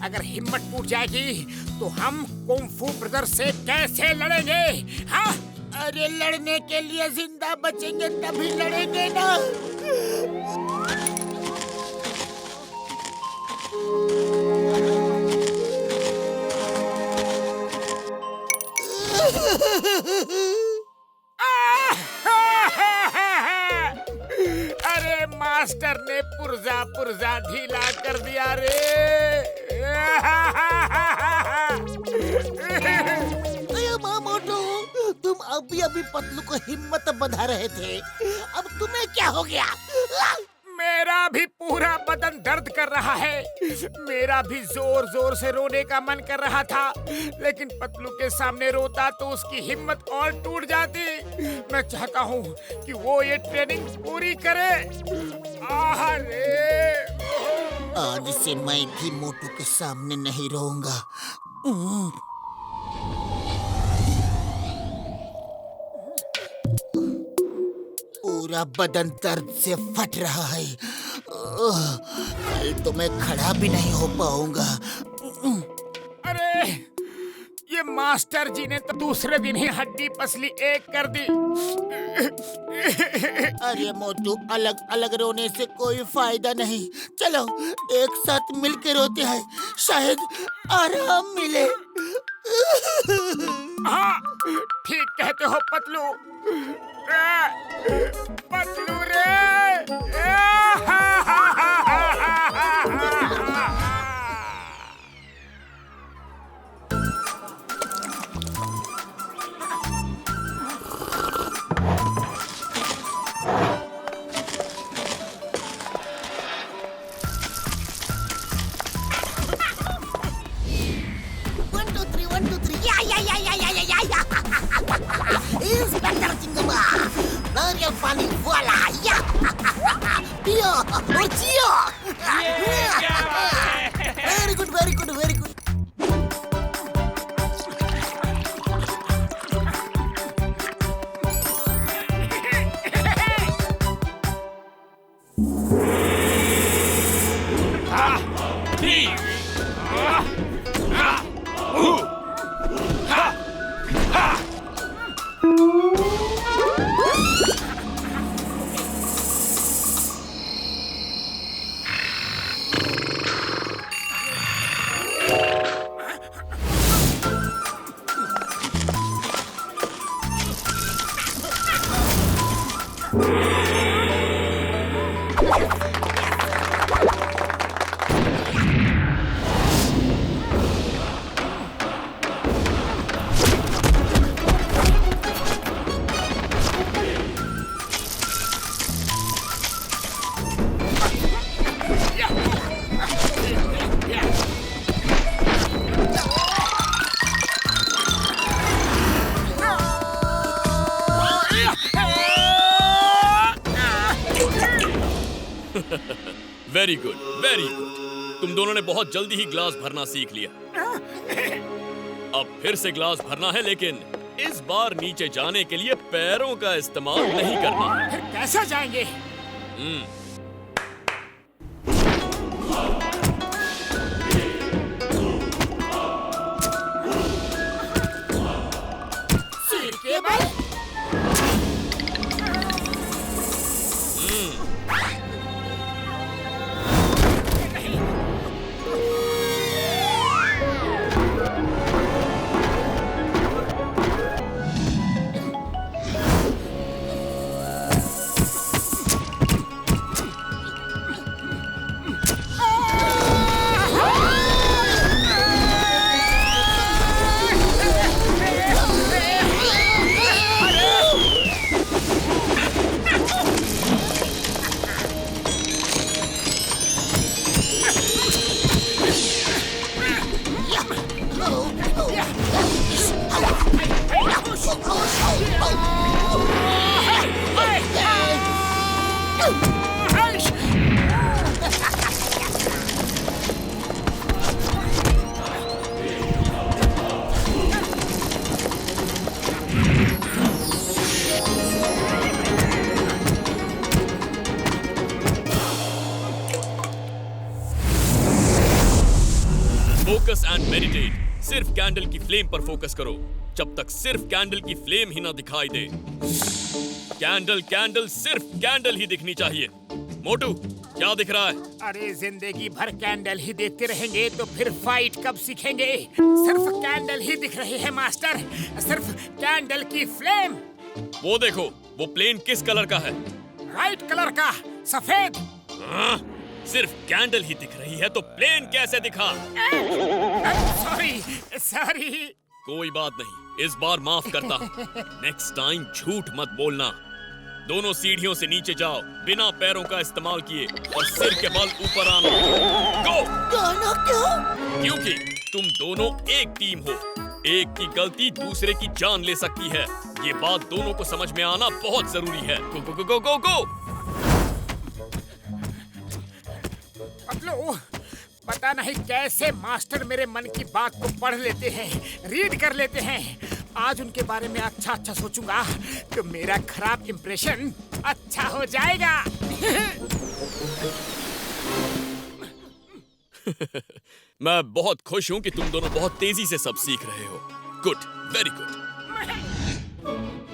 अगर हिम्मत टूट जाएगी तो हम कुंफू ब्रदर से कैसे लड़ेंगे? हाँ, अरे लड़ने के लिए जिंदा बचेंगे तभी लड़ेंगे ना। अरे मास्टर ने पुर्जा पुर्जा ढीला कर दिया रे। मोटू, तुम अभी पतलू को हिम्मत बंधा रहे थे, अब तुम्हें क्या हो गया? मेरा भी पूरा बदन दर्द कर रहा है। मेरा भी जोर जोर से रोने का मन कर रहा था, लेकिन पतलू के सामने रोता तो उसकी हिम्मत और टूट जाती। मैं चाहता हूँ कि वो ये ट्रेनिंग पूरी करे। आज से मैं भी मोटू के सामने नहीं रोऊंगा। पूरा बदन दर्द से फट रहा है। कल तो मैं खड़ा भी नहीं हो पाऊंगा। अरे ये मास्टर जी ने तो दूसरे दिन ही हड्डी पसली एक कर दी। अरे मोटू, अलग अलग रोने से कोई फायदा नहीं। चलो एक साथ मिलकर रोते हैं, शायद आराम मिले। हाँ ठीक कहते हो पतलू। पतलू रे। Inspector Cingema, Mario Funny, voila, ya! Tio, Tio! Very good, very good, very good. Very good, very good. तुम दोनों ने बहुत जल्दी ही ग्लास भरना सीख लिया। अब फिर से ग्लास भरना है, लेकिन इस बार नीचे जाने के लिए पैरों का इस्तेमाल नहीं करना है। फिर कैसे जाएंगे? सिर के बल। Focus and meditate. सिर्फ कैंडल की फ्लेम पर फोकस करो जब तक सिर्फ कैंडल की फ्लेम ही ना दिखाई दे। कैंडल कैंडल सिर्फ कैंडल ही दिखनी चाहिए। मोटू, क्या दिख रहा है? अरे जिंदगी भर कैंडल ही देखते रहेंगे तो फिर फाइट कब सीखेंगे? सिर्फ कैंडल ही दिख रही है मास्टर, सिर्फ कैंडल की फ्लेम। वो देखो, वो प्लेन किस कलर का है? व्हाइट कलर का, सफेद। सिर्फ कैंडल ही दिख रही है तो प्लेन कैसे दिखा? Sorry sorry. कोई बात नहीं, इस बार माफ करता हूँ। नेक्स्ट टाइम झूठ मत बोलना। दोनों सीढ़ियों से नीचे जाओ बिना पैरों का इस्तेमाल किए और सिर के बल ऊपर आना। गो! क्यों? क्योंकि तुम दोनों एक टीम हो। एक की गलती दूसरे की जान ले सकती है। ये बात दोनों को समझ में आना बहुत जरूरी है। गो गो गो गो गो। पतलू, पता नहीं कैसे मास्टर मेरे मन की बात को पढ़ लेते हैं, रीड कर लेते हैं। आज उनके बारे में अच्छा अच्छा सोचूंगा तो मेरा खराब इंप्रेशन अच्छा हो जाएगा। मैं बहुत खुश हूँ कि तुम दोनों बहुत तेजी से सब सीख रहे हो। Good, very good.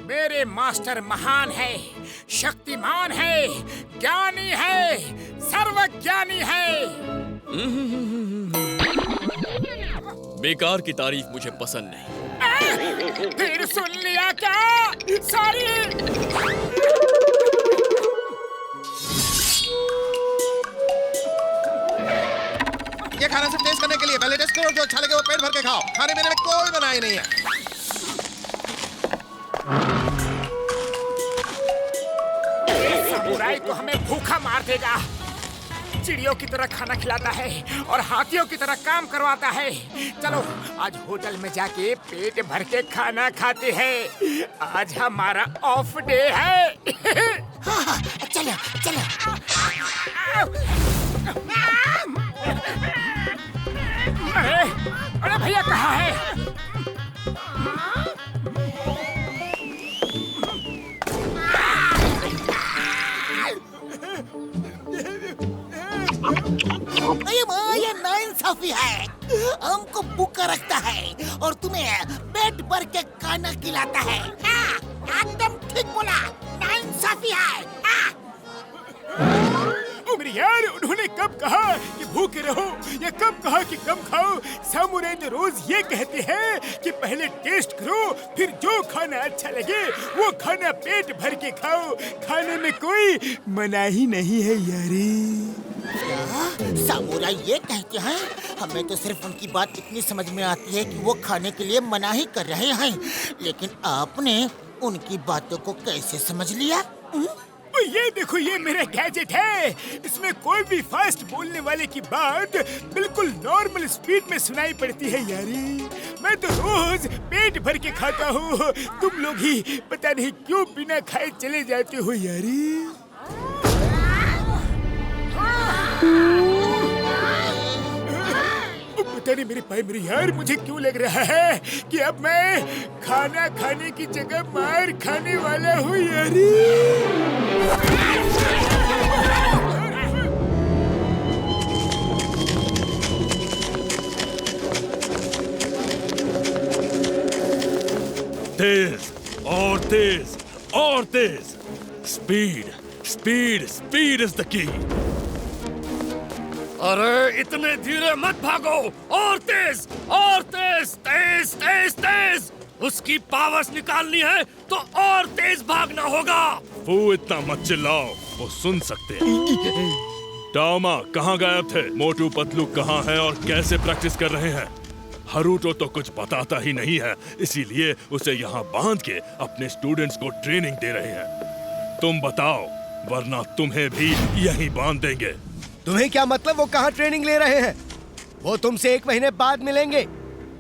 मेरे मास्टर महान है, शक्तिमान है, ज्ञानी है, सर्वज्ञानी है। बेकार की तारीफ मुझे पसंद नहीं। फिर सुन लिया क्या? सॉरी। ये खाना सिर्फ टेस्ट करने के लिए, पहले टेस्ट करो, जो अच्छा लगे वो पेट भर के खाओ। खाने पीने में कोई मनाही नहीं है। समुराई तो हमें भूखा मार देगा। चिड़ियों की तरह खाना खिलाता है और हाथियों की तरह काम करवाता है। चलो आज होटल में जाके पेट भर के खाना खाते हैं। आज हमारा ऑफ डे है। हाँ, चलो चलो। अरे भैया कहाँ है? अरे माँ, ये नाइंसाफी है। हमको भूखा रखता है और तुम्हें पेट भर के खाना खिलाता है। एकदम ठीक बोला, नाइंसाफी है। मेरे यार, उन्होंने कब कहा कि भूखे रहो या कब कहा कि कम खाओ? सामुराई तो रोज ये कहते हैं कि पहले टेस्ट करो, फिर जो खाना अच्छा लगे वो खाना पेट भर के खाओ। खाने में कोई मनाही नहीं है यारी। सामुराई ये कहते हैं? हमें तो सिर्फ उनकी बात इतनी समझ में आती है कि वो खाने के लिए मनाही कर रहे हैं, लेकिन आपने उनकी बातों को कैसे समझ लिया? ये देखो, ये मेरा गैजेट है। इसमें कोई भी फास्ट बोलने वाले की बात बिल्कुल नॉर्मल स्पीड में सुनाई पड़ती है यारी। मैं तो रोज पेट भर के खाता हूँ। तुम लोग ही पता नहीं क्यों बिना खाए चले जाते हो यारी। पता नहीं मेरे भाई, मेरे यार, मुझे क्यों लग रहा है कि अब मैं खाना खाने की जगह मार खाने वाला हूँ यारी। तेज और तेज और तेज। Speed speed speed is the key. अरे इतने धीरे मत भागो, और तेज तेज तेज तेज। उसकी पावर्स निकालनी है तो और तेज भागना होगा। वो इतना मत चिल्लाओ, वो सुन सकते हैं। टामा कहाँ गायब थे? मोटू पतलू कहाँ है और कैसे प्रैक्टिस कर रहे हैं? हरूटो तो कुछ बताता ही नहीं है, इसीलिए उसे यहाँ बांध के अपने स्टूडेंट्स को ट्रेनिंग दे रहे हैं। तुम बताओ, वरना तुम्हें भी यहीं बांध देंगे। तुम्हें क्या मतलब वो कहाँ ट्रेनिंग ले रहे हैं? वो तुमसे 1 महीने बाद मिलेंगे।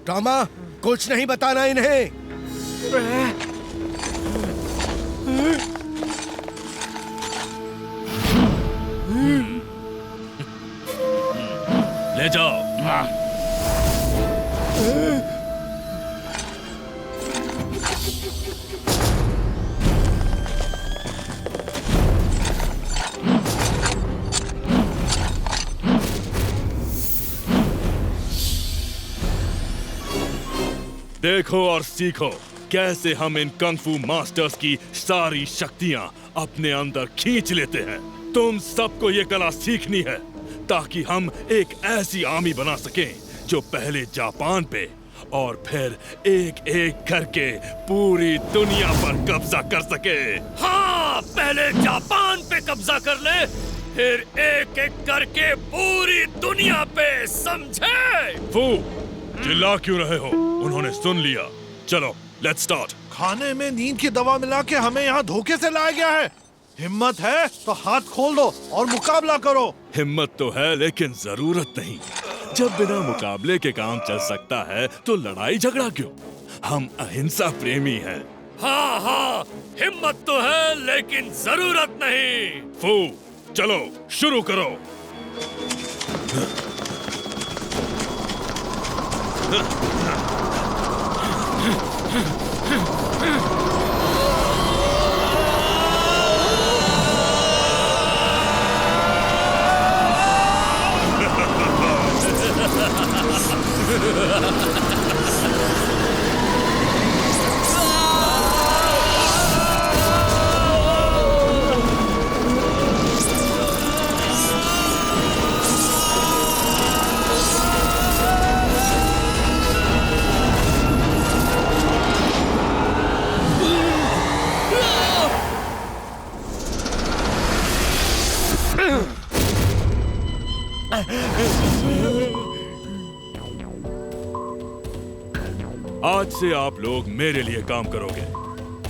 टॉमा, कुछ नहीं बताना इन्हें। ले जाओ। देखो और सीखो कैसे हम इन कंगफू मास्टर्स की सारी शक्तियां अपने अंदर खींच लेते हैं। तुम सबको ये कला सीखनी है ताकि हम एक ऐसी आर्मी बना सकें जो पहले जापान पे और फिर एक एक करके पूरी दुनिया पर कब्जा कर सके। हाँ, पहले जापान पे कब्जा कर ले, फिर एक एक करके पूरी दुनिया पे, समझे? फू, चिल्ला क्यों रहे हो? उन्होंने सुन लिया। चलो, लेट्स स्टार्ट। खाने में नींद की दवा मिला के हमें यहाँ धोखे से लाया गया है। हिम्मत है तो हाथ खोल दो और मुकाबला करो। हिम्मत तो है लेकिन जरूरत नहीं। जब बिना मुकाबले के काम चल सकता है तो लड़ाई झगड़ा क्यों? हम अहिंसा प्रेमी हैं। हाँ हाँ, हिम्मत तो है लेकिन जरूरत नहीं। फू, चलो शुरू करो। आज से आप लोग मेरे लिए काम करोगे।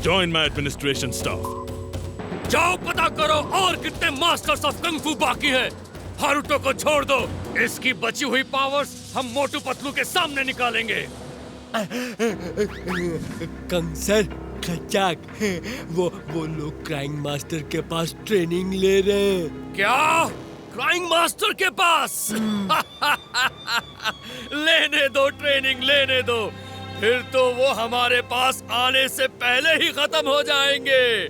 Join my administration staff. जाओ पता करो और कितने मास्टर्स ऑफ कंग फू बाकी है। हारुतो को छोड़ दो, इसकी बची हुई पावर्स हम मोटू पतलू के सामने निकालेंगे। कंग सर, खचाक, वो लोग क्राइंग मास्टर के पास ट्रेनिंग ले रहे हैं। क्या? क्राइंग मास्टर के पास? लेने दो, ट्रेनिंग लेने दो, फिर तो वो हमारे पास आने से पहले ही खत्म हो जाएंगे।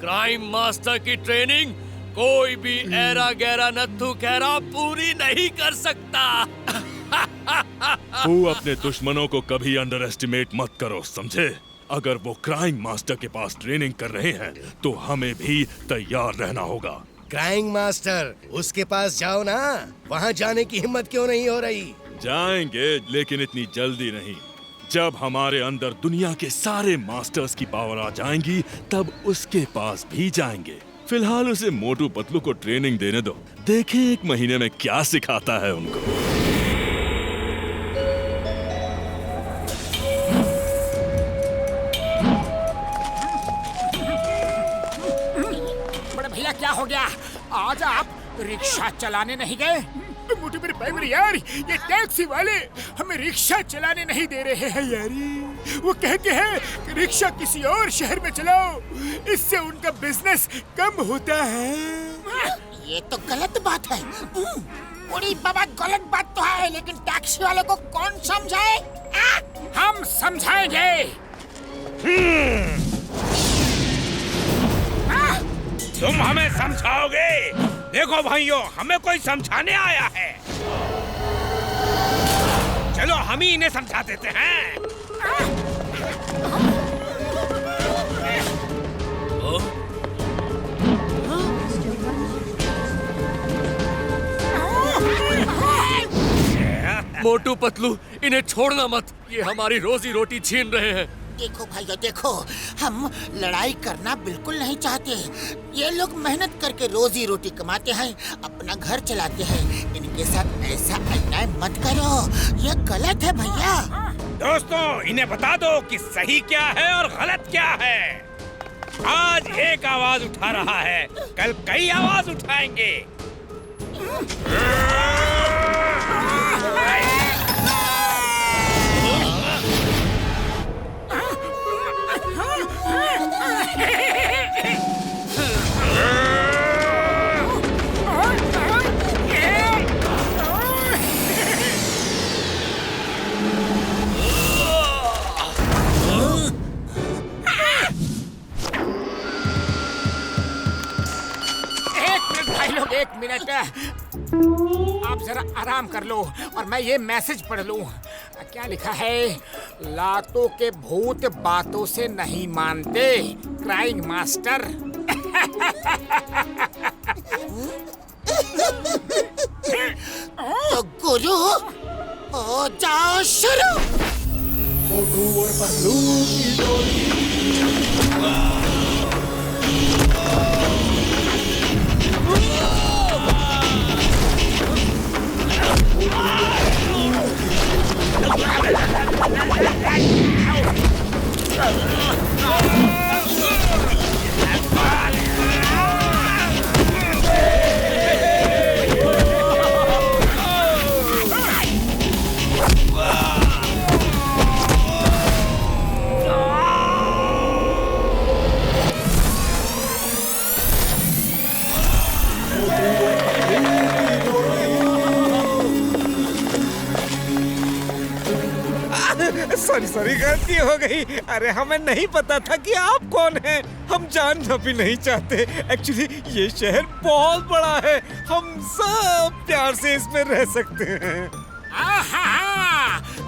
क्राइम मास्टर की ट्रेनिंग कोई भी ऐरा गैरा नत्थु खैरा पूरी नहीं कर सकता। तू अपने दुश्मनों को कभी अंडर एस्टिमेट मत करो, समझे? अगर वो क्राइम मास्टर के पास ट्रेनिंग कर रहे हैं तो हमें भी तैयार रहना होगा। क्राइंग मास्टर, उसके पास जाओ ना। वहाँ जाने की हिम्मत क्यों नहीं हो रही? जाएंगे, लेकिन इतनी जल्दी नहीं। जब हमारे अंदर दुनिया के सारे मास्टर्स की पावर आ जाएंगी तब उसके पास भी जाएंगे। फिलहाल उसे मोटू पतलू को ट्रेनिंग देने दो, देखें 1 महीने में क्या सिखाता है उनको। बड़े भैया क्या हो गया? आज आप रिक्शा चलाने नहीं गए? मोटू मेरे भाई मेरे यार, ये टैक्सी वाले हमें रिक्शा चलाने नहीं दे रहे हैं यारी। वो कहते हैं कि रिक्शा किसी और शहर में चलाओ, इससे उनका बिजनेस कम होता है। ये तो गलत बात है। बड़ी बाबा, गलत बात तो है, लेकिन टैक्सी वाले को कौन समझाए? हम समझाएंगे। तुम हमें समझाओगे? देखो भाइयों, हमें कोई समझाने आया है। चलो हम ही इन्हें समझा देते हैं। मोटू पतलू, इन्हें छोड़ना मत, ये हमारी रोजी रोटी छीन रहे हैं। देखो भाइयों, देखो, हम लड़ाई करना बिल्कुल नहीं चाहते। ये लोग मेहनत करके रोजी रोटी कमाते हैं, अपना घर चलाते हैं। इनके साथ ऐसा अन्याय मत करो, ये गलत है भैया। दोस्तों, इन्हें बता दो कि सही क्या है और गलत क्या है। आज एक आवाज उठा रहा है, कल कई आवाज उठाएंगे। एक मिनट, आप जरा आराम कर लो और मैं ये मैसेज पढ़ लूं। क्या लिखा है? लातों के भूत बातों से नहीं मानते, क्राइंग मास्टर। तो गुरु हो जाओ शुरू। मोटू और पतलू की जोड़ी। सॉरी, गलती हो गई। अरे हमें नहीं पता था कि आप कौन हैं। हम जानना भी नहीं चाहते। एक्चुअली ये शहर बहुत बड़ा है, हम सब प्यार से इसमें रह सकते हैं।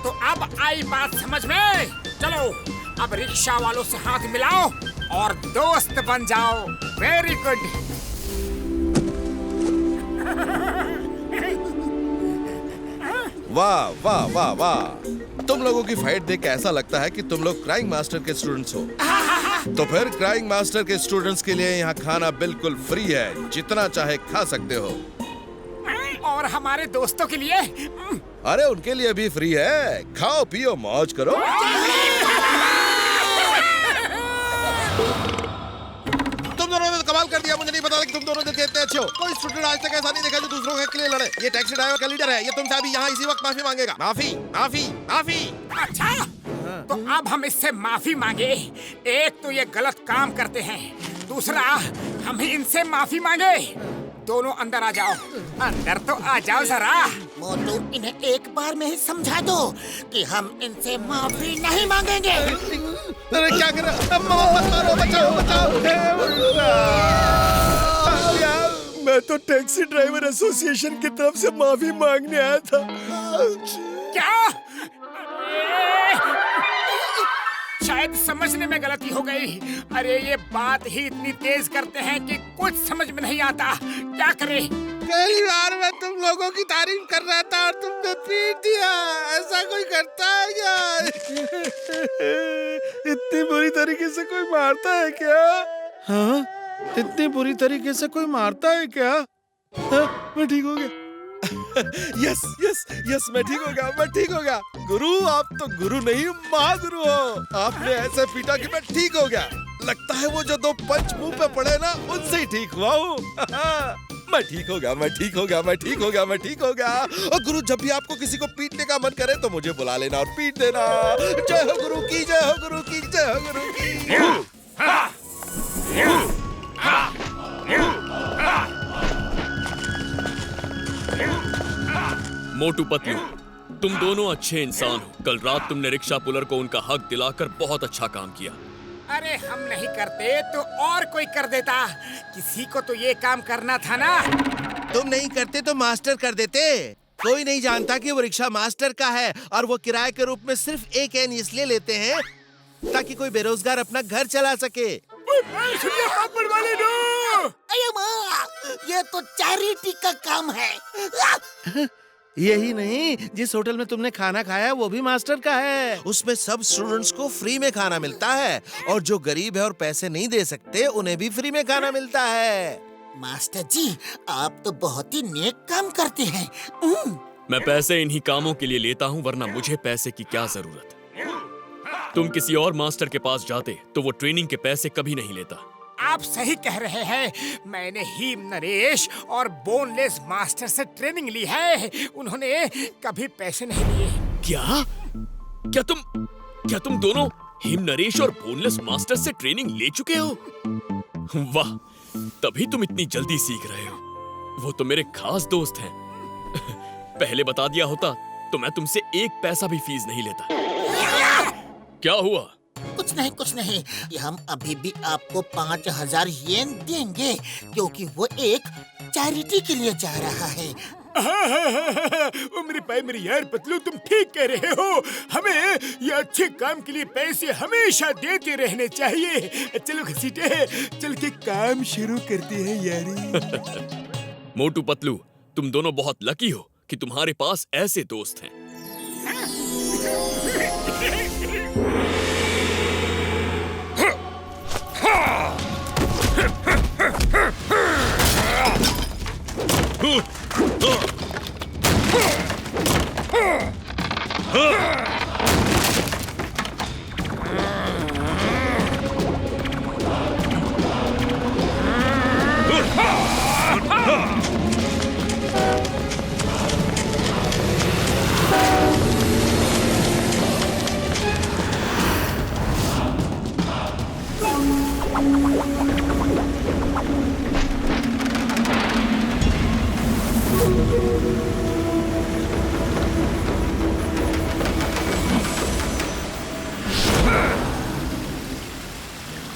तो अब आई बात समझ में। चलो अब रिक्शा वालों से हाथ मिलाओ और दोस्त बन जाओ। Very good. वाह वाह वाह वाह, तुम लोगों की फाइट देख के ऐसा लगता है कि तुम लोग क्राइंग मास्टर के स्टूडेंट्स हो। तो फिर क्राइंग मास्टर के स्टूडेंट्स के लिए यहाँ खाना बिल्कुल फ्री है, जितना चाहे खा सकते हो। और हमारे दोस्तों के लिए? अरे उनके लिए भी फ्री है, खाओ पियो मौज करो। तुम दोनों ने कमाल कर दिया, मुझे नहीं पता था कि तुम दोनों इतने अच्छे हो। कोई स्टूडेंट आज तक ऐसा नहीं देखा जो दूसरों के लिए लड़े। ये टैक्सी ड्राइवर का लीडर है, ये तुमसे अभी यहाँ इसी वक्त माफी मांगेगा। माफी माफी माफी। अच्छा, तो अब हम इससे माफी मांगे। एक तो ये गलत काम करते हैं, दूसरा हम ही इनसे माफी मांगे। दोनों अंदर आ जाओ, अंदर तो आ जाओ जरा। मोटू, इन्हें एक बार में ही समझा दो कि हम इनसे माफी नहीं मांगेंगे। अरे क्या कर रहे हो? मत मारो, बचाओ बचाओ। मैं तो टैक्सी ड्राइवर एसोसिएशन की तरफ से माफी मांगने आया था। क्या? शायद समझने में गलती हो गई। अरे ये बात ही इतनी तेज करते हैं कि कुछ समझ में नहीं आता। क्या करें? पहली बार मैं तुम लोगों की तारीफ कर रहा था और तुमने पीट दिया। ऐसा कोई करता है क्या? इतनी बुरी तरीके से कोई मारता है क्या? हाँ, इतनी बुरी तरीके से कोई मारता है क्या? हाँ, मैं ठीक हो गया। यस यस यस, मैं ठीक हो गया, मैं ठीक हो गया। गुरु, आप तो गुरु नहीं महागुरु हो। आपने ऐसे पीटा कि मैं ठीक हो गया। लगता है वो जो 2 पंच मुंह पे पड़े ना, उनसे ही ठीक हुआ हूँ। मैं ठीक हो गया, मैं ठीक हो गया, मैं ठीक हो गया, मैं ठीक हो गया। और गुरु, जब भी आपको किसी को पीटने का मन करे तो मुझे बुला लेना और पीट देना। जय हो गुरु की, जय हो गुरु की, जय हो गुरु की। मोटू पतलू, तुम दोनों अच्छे इंसान हो। कल रात तुमने रिक्शा पुलर को उनका हक दिलाकर बहुत अच्छा काम किया। अरे हम नहीं करते तो और कोई कर देता। किसी को तो ये काम करना था ना। तुम नहीं करते तो मास्टर कर देते। कोई नहीं जानता कि वो रिक्शा मास्टर का है और वो किराए के रूप में सिर्फ 1 एन इसलिए लेते हैं ताकि कोई बेरोजगार अपना घर चला सके। अरे माँ, ये तो चैरिटी का काम है। यही नहीं, जिस होटल में तुमने खाना खाया वो भी मास्टर का है। उसमें सब स्टूडेंट्स को फ्री में खाना मिलता है और जो गरीब है और पैसे नहीं दे सकते उन्हें भी फ्री में खाना मिलता है। मास्टर जी, आप तो बहुत ही नेक काम करते हैं। मैं पैसे इन्हीं कामों के लिए लेता हूँ, वरना मुझे पैसे की क्या जरूरत। तुम किसी और मास्टर के पास जाते तो वो ट्रेनिंग के पैसे कभी नहीं लेता। आप सही कह रहे हैं। मैंने हीम नरेश और बोनलेस मास्टर से ट्रेनिंग ली है। उन्होंने कभी पैसे नहीं लिए। क्या तुम दोनों हीम नरेश और बोनलेस मास्टर से ट्रेनिंग ले चुके हो? वाह, तभी तुम इतनी जल्दी सीख रहे हो। वो तो मेरे खास दोस्त हैं। पहले बता दिया होता तो मैं तुमसे 1 पैसा भी फीस नहीं लेता। क्या हुआ? कुछ नहीं, हम अभी भी आपको 5000 येन देंगे क्योंकि वो एक चैरिटी के लिए जा रहा है। मेरे भाई, मेरे यार पतलू, तुम ठीक कह रहे हो। हमें ये अच्छे काम के लिए पैसे हमेशा देते रहने चाहिए। चलो घसीटे, चल के काम शुरू करते हैं यारी। मोटू पतलू, तुम दोनों बहुत लकी हो कि तुम्हारे पास ऐसे दोस्त हैं।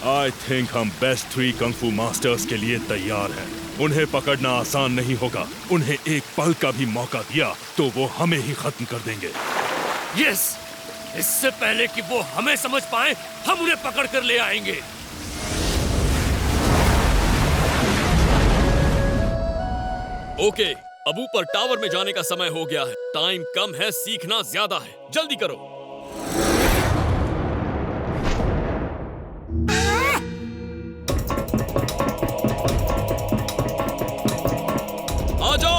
आई थिंक हम बेस्ट 3 कंग फू मास्टर्स के लिए तैयार हैं। उन्हें पकड़ना आसान नहीं होगा। उन्हें एक पल का भी मौका दिया तो वो हमें ही खत्म कर देंगे। यस, इससे पहले कि वो हमें समझ पाए, हम उन्हें पकड़ कर ले आएंगे। ओके, अब ऊपर टावर में जाने का समय हो गया है। टाइम कम है, सीखना ज्यादा है। जल्दी करो। आ जाओ।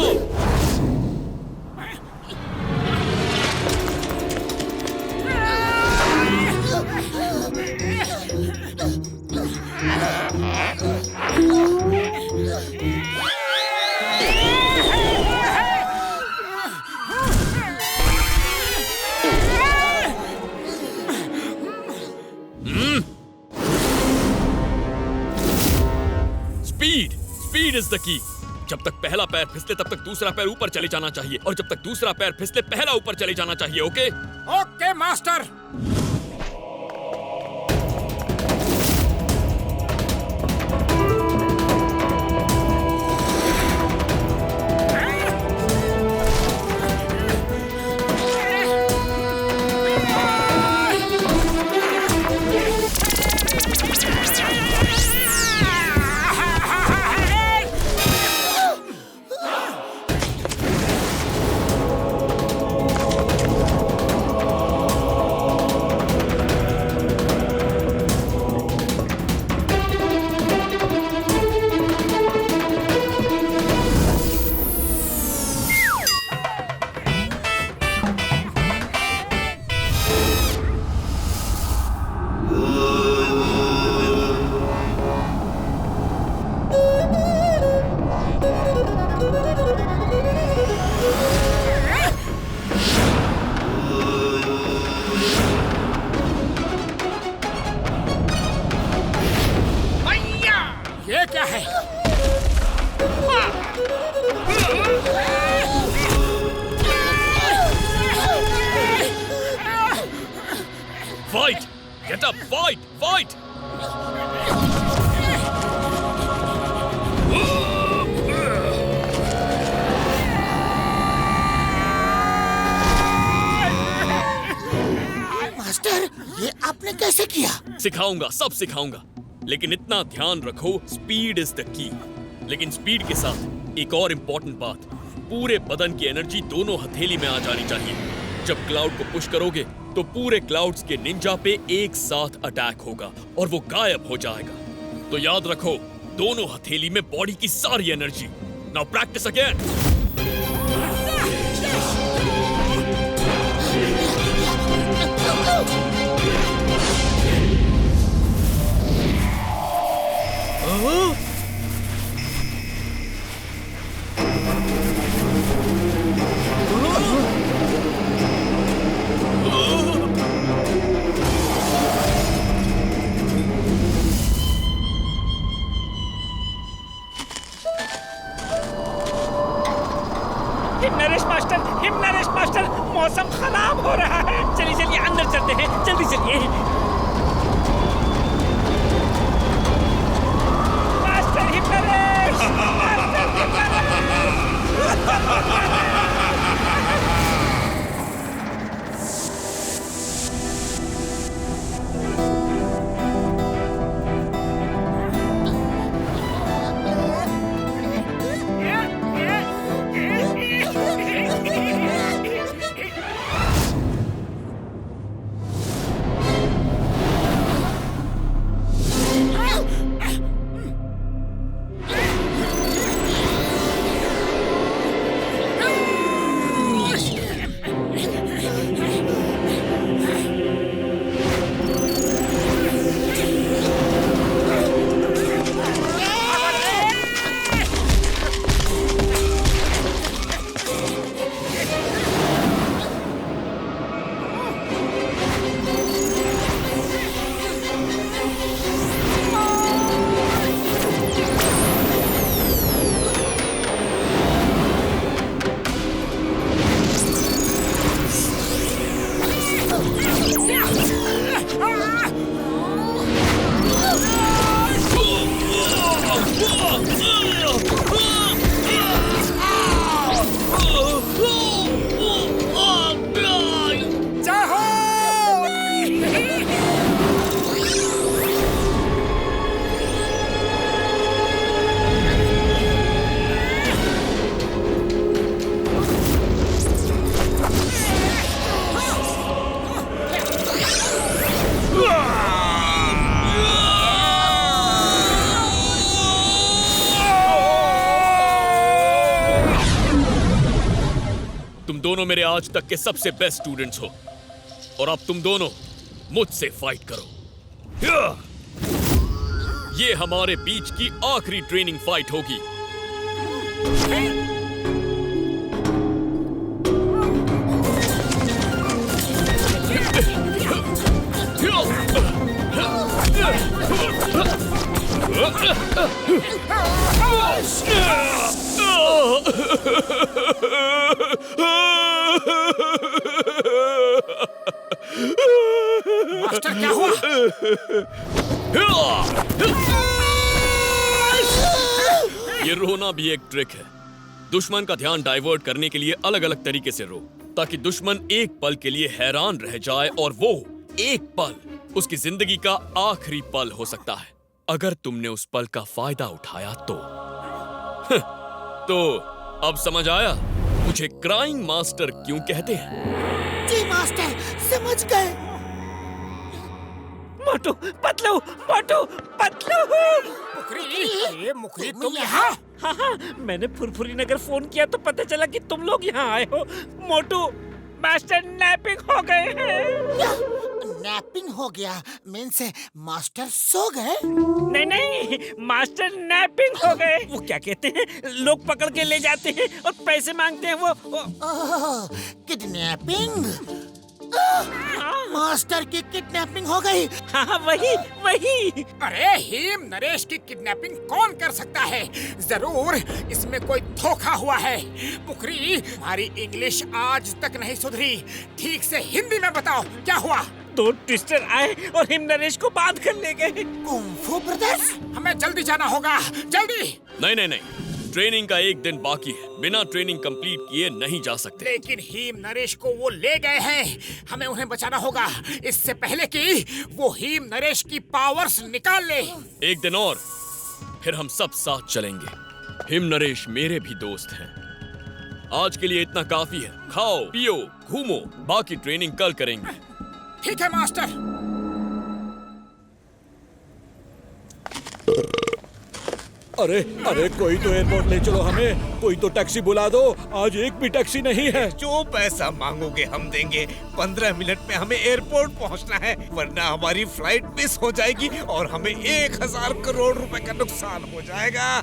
स्पीड इज द की। जब तक पहला पैर फिसले तब तक दूसरा पैर ऊपर चले जाना चाहिए, और जब तक दूसरा पैर फिसले पहला ऊपर चले जाना चाहिए। Okay okay master. ये क्या है? Fight, get up, fight, fight. Master, ये आपने कैसे किया? सिखाऊंगा, सब सिखाऊंगा, लेकिन इतना ध्यान रखो, स्पीड इज द की। लेकिन स्पीड के साथ एक और इम्पोर्टेंट बात, पूरे बदन की एनर्जी दोनों हथेली में आ जानी चाहिए। जब क्लाउड को पुश करोगे तो पूरे क्लाउड्स के निंजा पे एक साथ अटैक होगा और वो गायब हो जाएगा। तो याद रखो, दोनों हथेली में बॉडी की सारी energy. Now practice again. Naresh master, मौसम खराब हो रहा है। चलिए चलिए अंदर चलते हैं, जल्दी चलिए। Master Himnaresh, master Himnaresh. दोनों मेरे आज तक के सबसे बेस्ट स्टूडेंट्स हो, और अब तुम दोनों मुझसे फाइट करो। ये हमारे बीच की आखिरी ट्रेनिंग फाइट होगी। मास्टर क्या हुआ? ये रोना भी एक ट्रिक है। दुश्मन का ध्यान डाइवर्ट करने के लिए अलग अलग तरीके से रो, ताकि दुश्मन एक पल के लिए हैरान रह जाए और वो एक पल उसकी जिंदगी का आखिरी पल हो सकता है। अगर तुमने उस पल का फायदा उठाया तो अब समझ आया मुझे क्राइंग मास्टर क्यों कहते हैं। जी मास्टर, समझ गए। मोटू पतलू, मोटू पतलू। मुखरी तुम यहाँ? हाँ, मैंने फुरफुरी नगर फोन किया तो पता चला कि तुम लोग यहाँ आए हो। मोटू, मास्टर नैपिंग हो गए हैं। नैपिंग हो गया मीन्स मास्टर सो गए? नहीं, मास्टर नैपिंग हो गए। वो क्या कहते हैं, लोग पकड़ के ले जाते हैं और पैसे मांगते हैं वो। किडनैपिंग? मास्टर की किडनैपिंग हो गई। हाँ, वही। अरे हिम नरेश की किडनैपिंग कौन कर सकता है? जरूर इसमें कोई धोखा हुआ है। मुखरी, हमारी इंग्लिश आज तक नहीं सुधरी। ठीक से हिंदी में बताओ क्या हुआ? 2 ट्विस्टर आए और हिम नरेश को बांध कर ले गए। Kung fu brothers? हमें जल्दी जाना होगा, जल्दी। नहीं, ट्रेनिंग का एक दिन बाकी है। बिना ट्रेनिंग कंप्लीट किए नहीं जा सकते। लेकिन हिम नरेश को वो ले गए हैं। हमें उन्हें बचाना होगा इससे पहले कि वो हिम नरेश की पावर्स निकाल ले। एक दिन और फिर हम सब साथ चलेंगे। हिम नरेश मेरे भी दोस्त हैं। आज के लिए इतना काफी है। खाओ, पियो, घूमो। बाकी ट्रेनिंग कल करेंगे। ठीक है मास्टर। अरे कोई तो एयरपोर्ट ले चलो हमें। कोई तो टैक्सी बुला दो। आज एक भी टैक्सी नहीं है। जो पैसा मांगोगे हम देंगे। 15 मिनट में हमें एयरपोर्ट पहुंचना है, वरना हमारी फ्लाइट मिस हो जाएगी और हमें 1000 करोड़ रुपए का नुकसान हो जाएगा।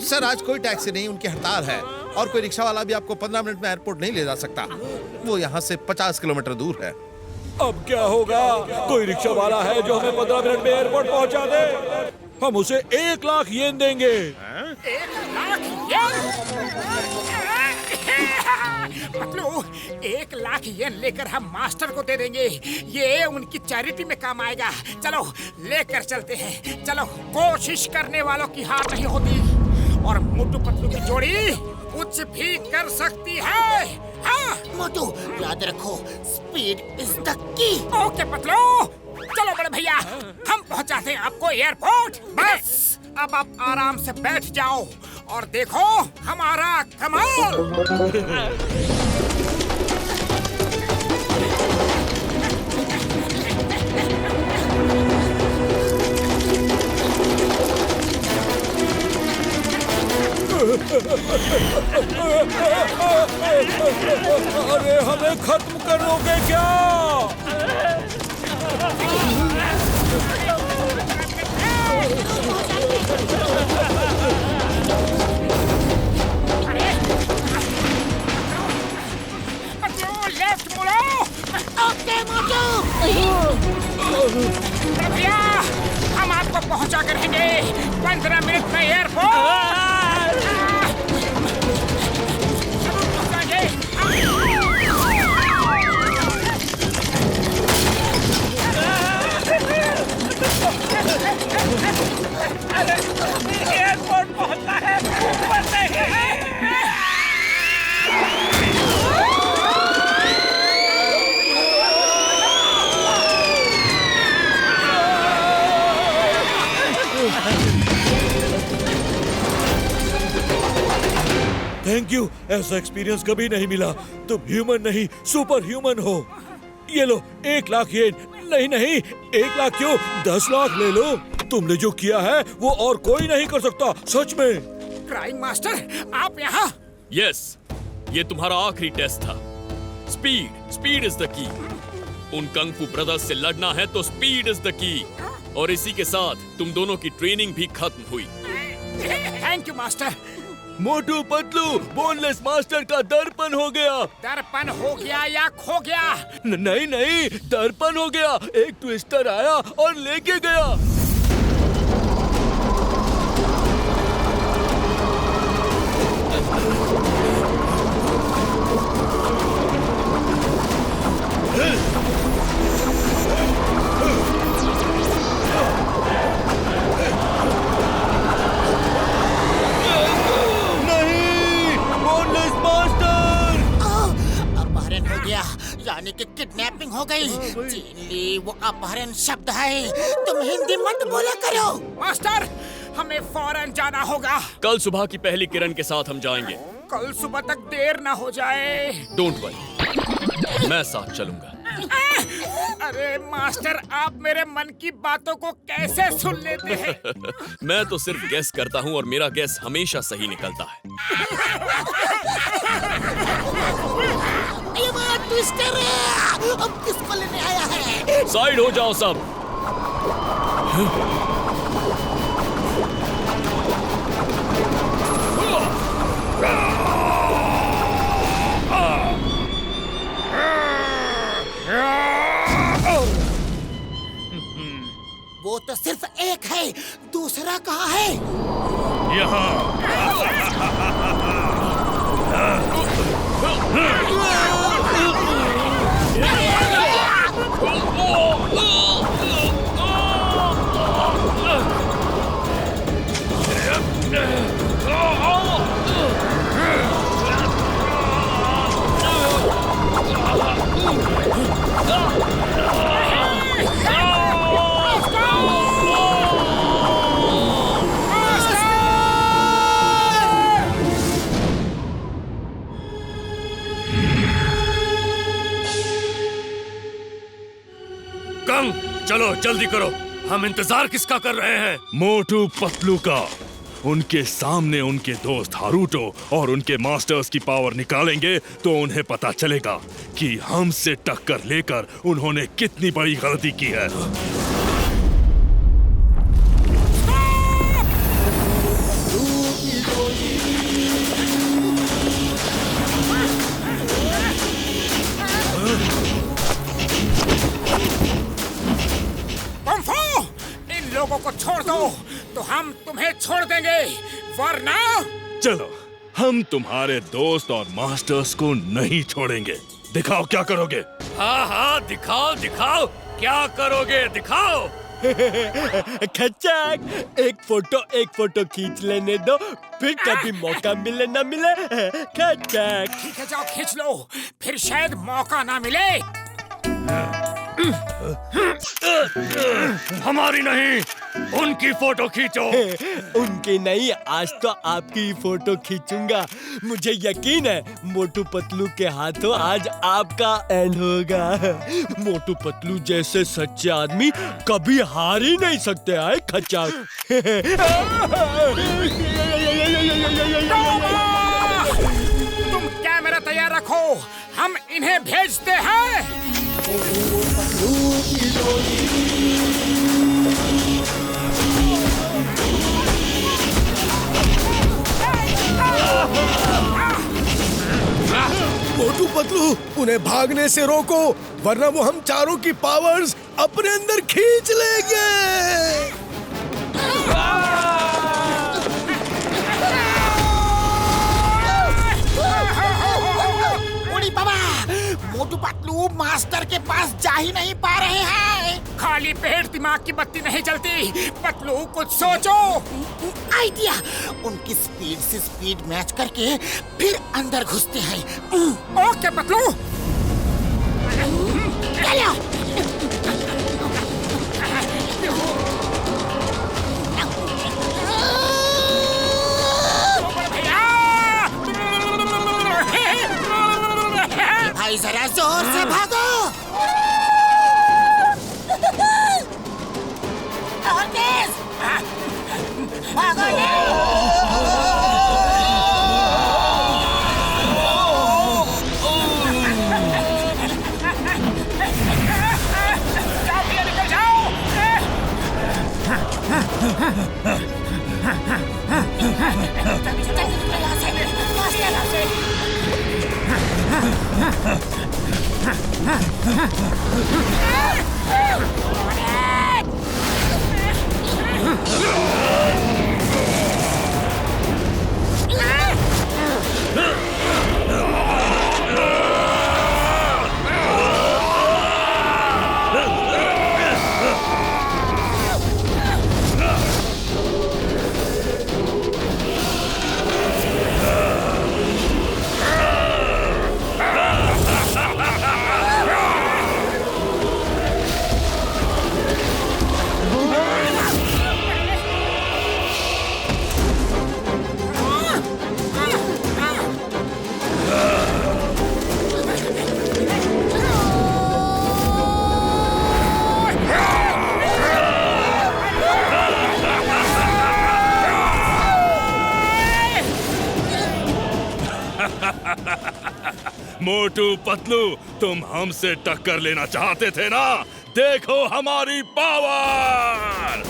सर, आज कोई टैक्सी नहीं, उनकी हड़ताल है। और कोई रिक्शा वाला भी आपको 15 मिनट में एयरपोर्ट नहीं ले जा सकता। वो यहाँ से 50 किलोमीटर दूर है। अब क्या होगा? कोई रिक्शा वाला है जो हमें 15 मिनट में एयरपोर्ट पहुंचा दे? हम उसे 1 लाख येन देंगे। 1 लाख येन? पतलू, 1 लाख येन लेकर हम मास्टर को दे देंगे। ये उनकी चैरिटी में काम आएगा। चलो लेकर चलते हैं। चलो, कोशिश करने वालों की हार नहीं होती और मोटू पतलू की जोड़ी कुछ भी कर सकती है। हाँ मोटू, याद रखो, स्पीड इज द की। ओके पतलू, चलो बड़े भैया, हम पहुंचाते हैं आपको एयरपोर्ट। बस अब आप आराम से बैठ जाओ और देखो हमारा कमाल। अरे हमें खत्म करोगे क्या? लेफ्ट मुड़ो। ओके मोटू। भैया, हम आपको पहुंचा कर रहेंगे 15 मिनट में एयरपोर्ट। एयरपोर्ट पहुंचना है, ऊपर नहीं। थैंक यू, ऐसा एक्सपीरियंस कभी नहीं मिला। तुम ह्यूमन नहीं, सुपर ह्यूमन हो। ये लो 1 लाख येन। नहीं, 1 लाख क्यों, 10 लाख ले लो। तुमने जो किया है वो और कोई नहीं कर सकता, सच में। क्राइम मास्टर, आप यहाँ? यस, ये तुम्हारा आखिरी टेस्ट था। स्पीड इज द की। उन कंग फू ब्रदर्स से लड़ना है तो स्पीड इज द की। और इसी के साथ तुम दोनों की ट्रेनिंग भी खत्म हुई। Thank you master. Motu Patlu, boneless master का दर्पण हो गया। दर्पण हो गया या खो गया? नहीं नहीं, दर्पण हो गया। एक ट्विस्टर आया और लेके गया। यानी कि किडनैपिंग हो गई। चीनली, वो अपहरण शब्द है, तुम हिंदी मत बोला करो। मास्टर, हमें फौरन जाना होगा। कल सुबह की पहली किरण के साथ हम जाएंगे। कल सुबह तक देर ना हो जाए। डोंट वरी, मैं साथ चलूंगा। अरे मास्टर, आप मेरे मन की बातों को कैसे सुन लेते हैं? मैं तो सिर्फ गेस करता हूँ और मेरा गेस हमेशा सही निकलता है। ये बात ट्विस्टर है। अब किसको लेने आया है? साइड हो जाओ सब। वो तो सिर्फ एक है, दूसरा कहाँ है? चलो जल्दी करो, हम इंतजार किसका कर रहे हैं? मोटू पतलू का। उनके सामने उनके दोस्त हारूटो और उनके मास्टर्स की पावर निकालेंगे तो उन्हें पता चलेगा कि हमसे टक्कर लेकर उन्होंने कितनी बड़ी गलती की है। लोगों को छोड़ दो तो हम तुम्हें छोड़ देंगे, वरना चलो, हम तुम्हारे दोस्त और मास्टर्स को नहीं छोड़ेंगे। दिखाओ क्या करोगे। हाँ हाँ, दिखाओ दिखाओ, क्या करोगे दिखाओ। खच्चक, एक फोटो खींच लेने दो, फिर कभी मौका मिले ना मिले। खच्चक, ठीक है, जाओ खींच लो, फिर शायद मौका ना मिले। हमारी नहीं, उनकी फोटो खींचो। उनकी नहीं, आज तो आपकी फोटो खींचूंगा। मुझे यकीन है मोटू पतलू के हाथों आज आपका एंड होगा। मोटू पतलू जैसे सच्चे आदमी कभी हार ही नहीं सकते हैं खच्चक। तुम कैमरा तैयार रखो, हम इन्हें भेजते हैं। मोटू पतलू, उन्हें भागने से रोको, वरना वो हम चारों की पावर्स अपने अंदर खींच लेंगे। बाबा, मोटू पतलू मास्टर के पास जा ही नहीं पा रहे हैं। खाली पेट दिमाग की बत्ती नहीं जलती। पतलू, कुछ सोचो। आइडिया, उनकी स्पीड से स्पीड मैच करके फिर अंदर घुसते हैं। ओके पतलू, चलो। भाई जरा जोर से भागो। और तेज भागो ले। जाओ, निकल जाओ। मोटू पतलू, तुम हमसे टक्कर लेना चाहते थे ना? देखो हमारी पावर!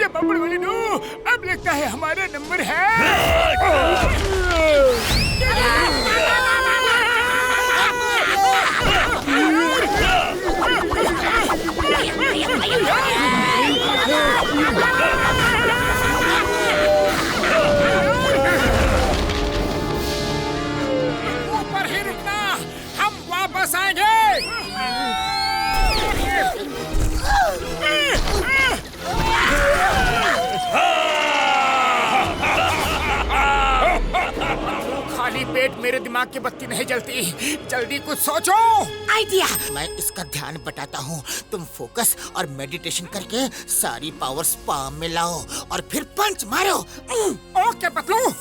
बब्बड़ वाली नू, अब लगता है हमारा नंबर है। ऊपर ही रुकना, हम वापस आएंगे। खाली पेट मेरे दिमाग की बत्ती नहीं जलती, जल्दी कुछ सोचो। आइडिया! मैं इसका ध्यान बटाता हूँ, तुम फोकस और मेडिटेशन करके सारी पावर्स पाम में लाओ और फिर पंच मारो। ओके पतलू।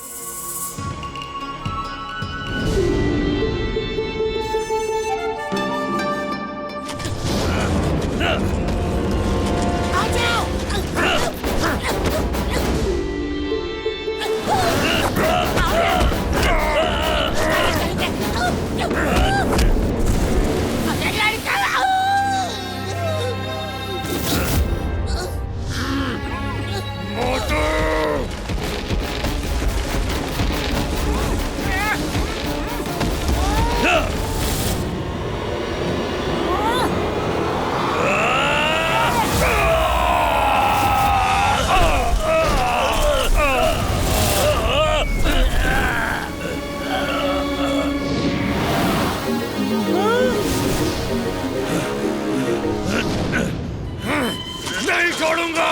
नहीं छोड़ूंगा।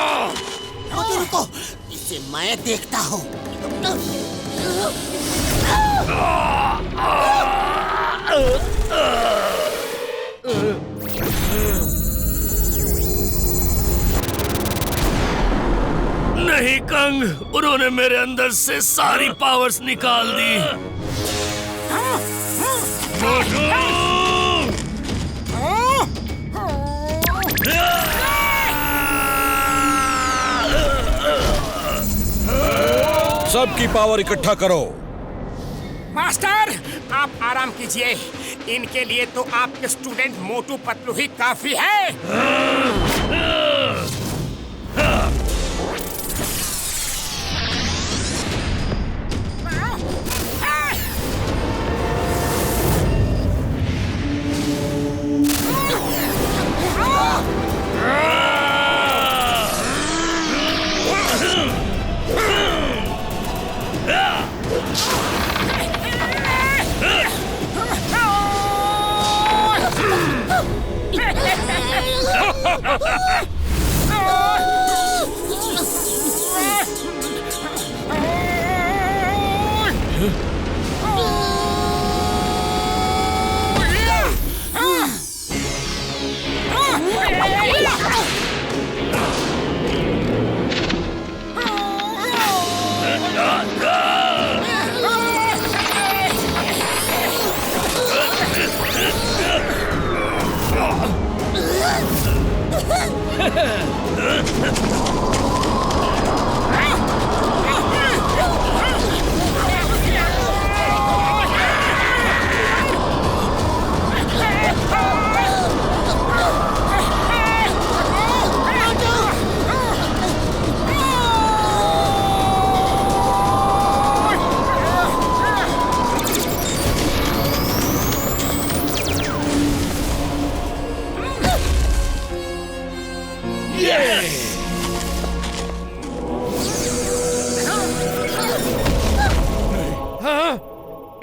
रुको, इसे मैं देखता हूँ। नहीं कंग, उन्होंने मेरे अंदर से सारी पावर्स निकाल दी। सबकी पावर इकट्ठा करो। मास्टर, आप आराम कीजिए। इनके लिए तो आपके स्टूडेंट मोटू पतलू ही काफी है।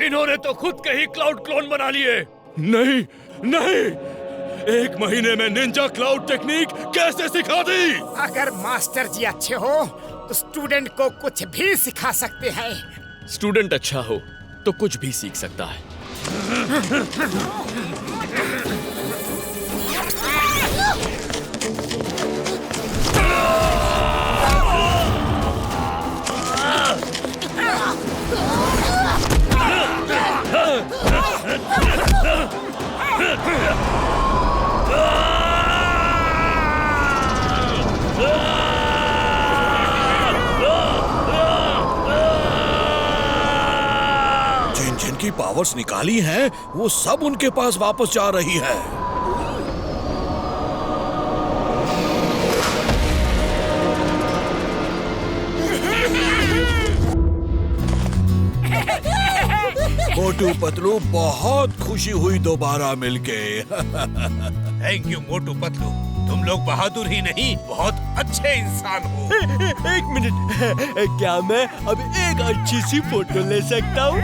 इन्होंने तो खुद के ही क्लाउड क्लोन बना लिए। नहीं नहीं, 1 महीने में निंजा क्लाउड टेक्निक कैसे सिखा दी? अगर मास्टर जी अच्छे हो तो स्टूडेंट को कुछ भी सिखा सकते हैं। स्टूडेंट अच्छा हो तो कुछ भी सीख सकता है। जिन जिन की पावर्स निकाली हैं, वो सब उनके पास वापस जा रही है। मोटू पतलू, बहुत खुशी हुई दोबारा मिलके। थैंक यू मोटू पतलू, तुम लोग बहादुर ही नहीं बहुत अच्छे इंसान हो। एक मिनट, क्या मैं अब एक अच्छी सी फोटो ले सकता हूँ?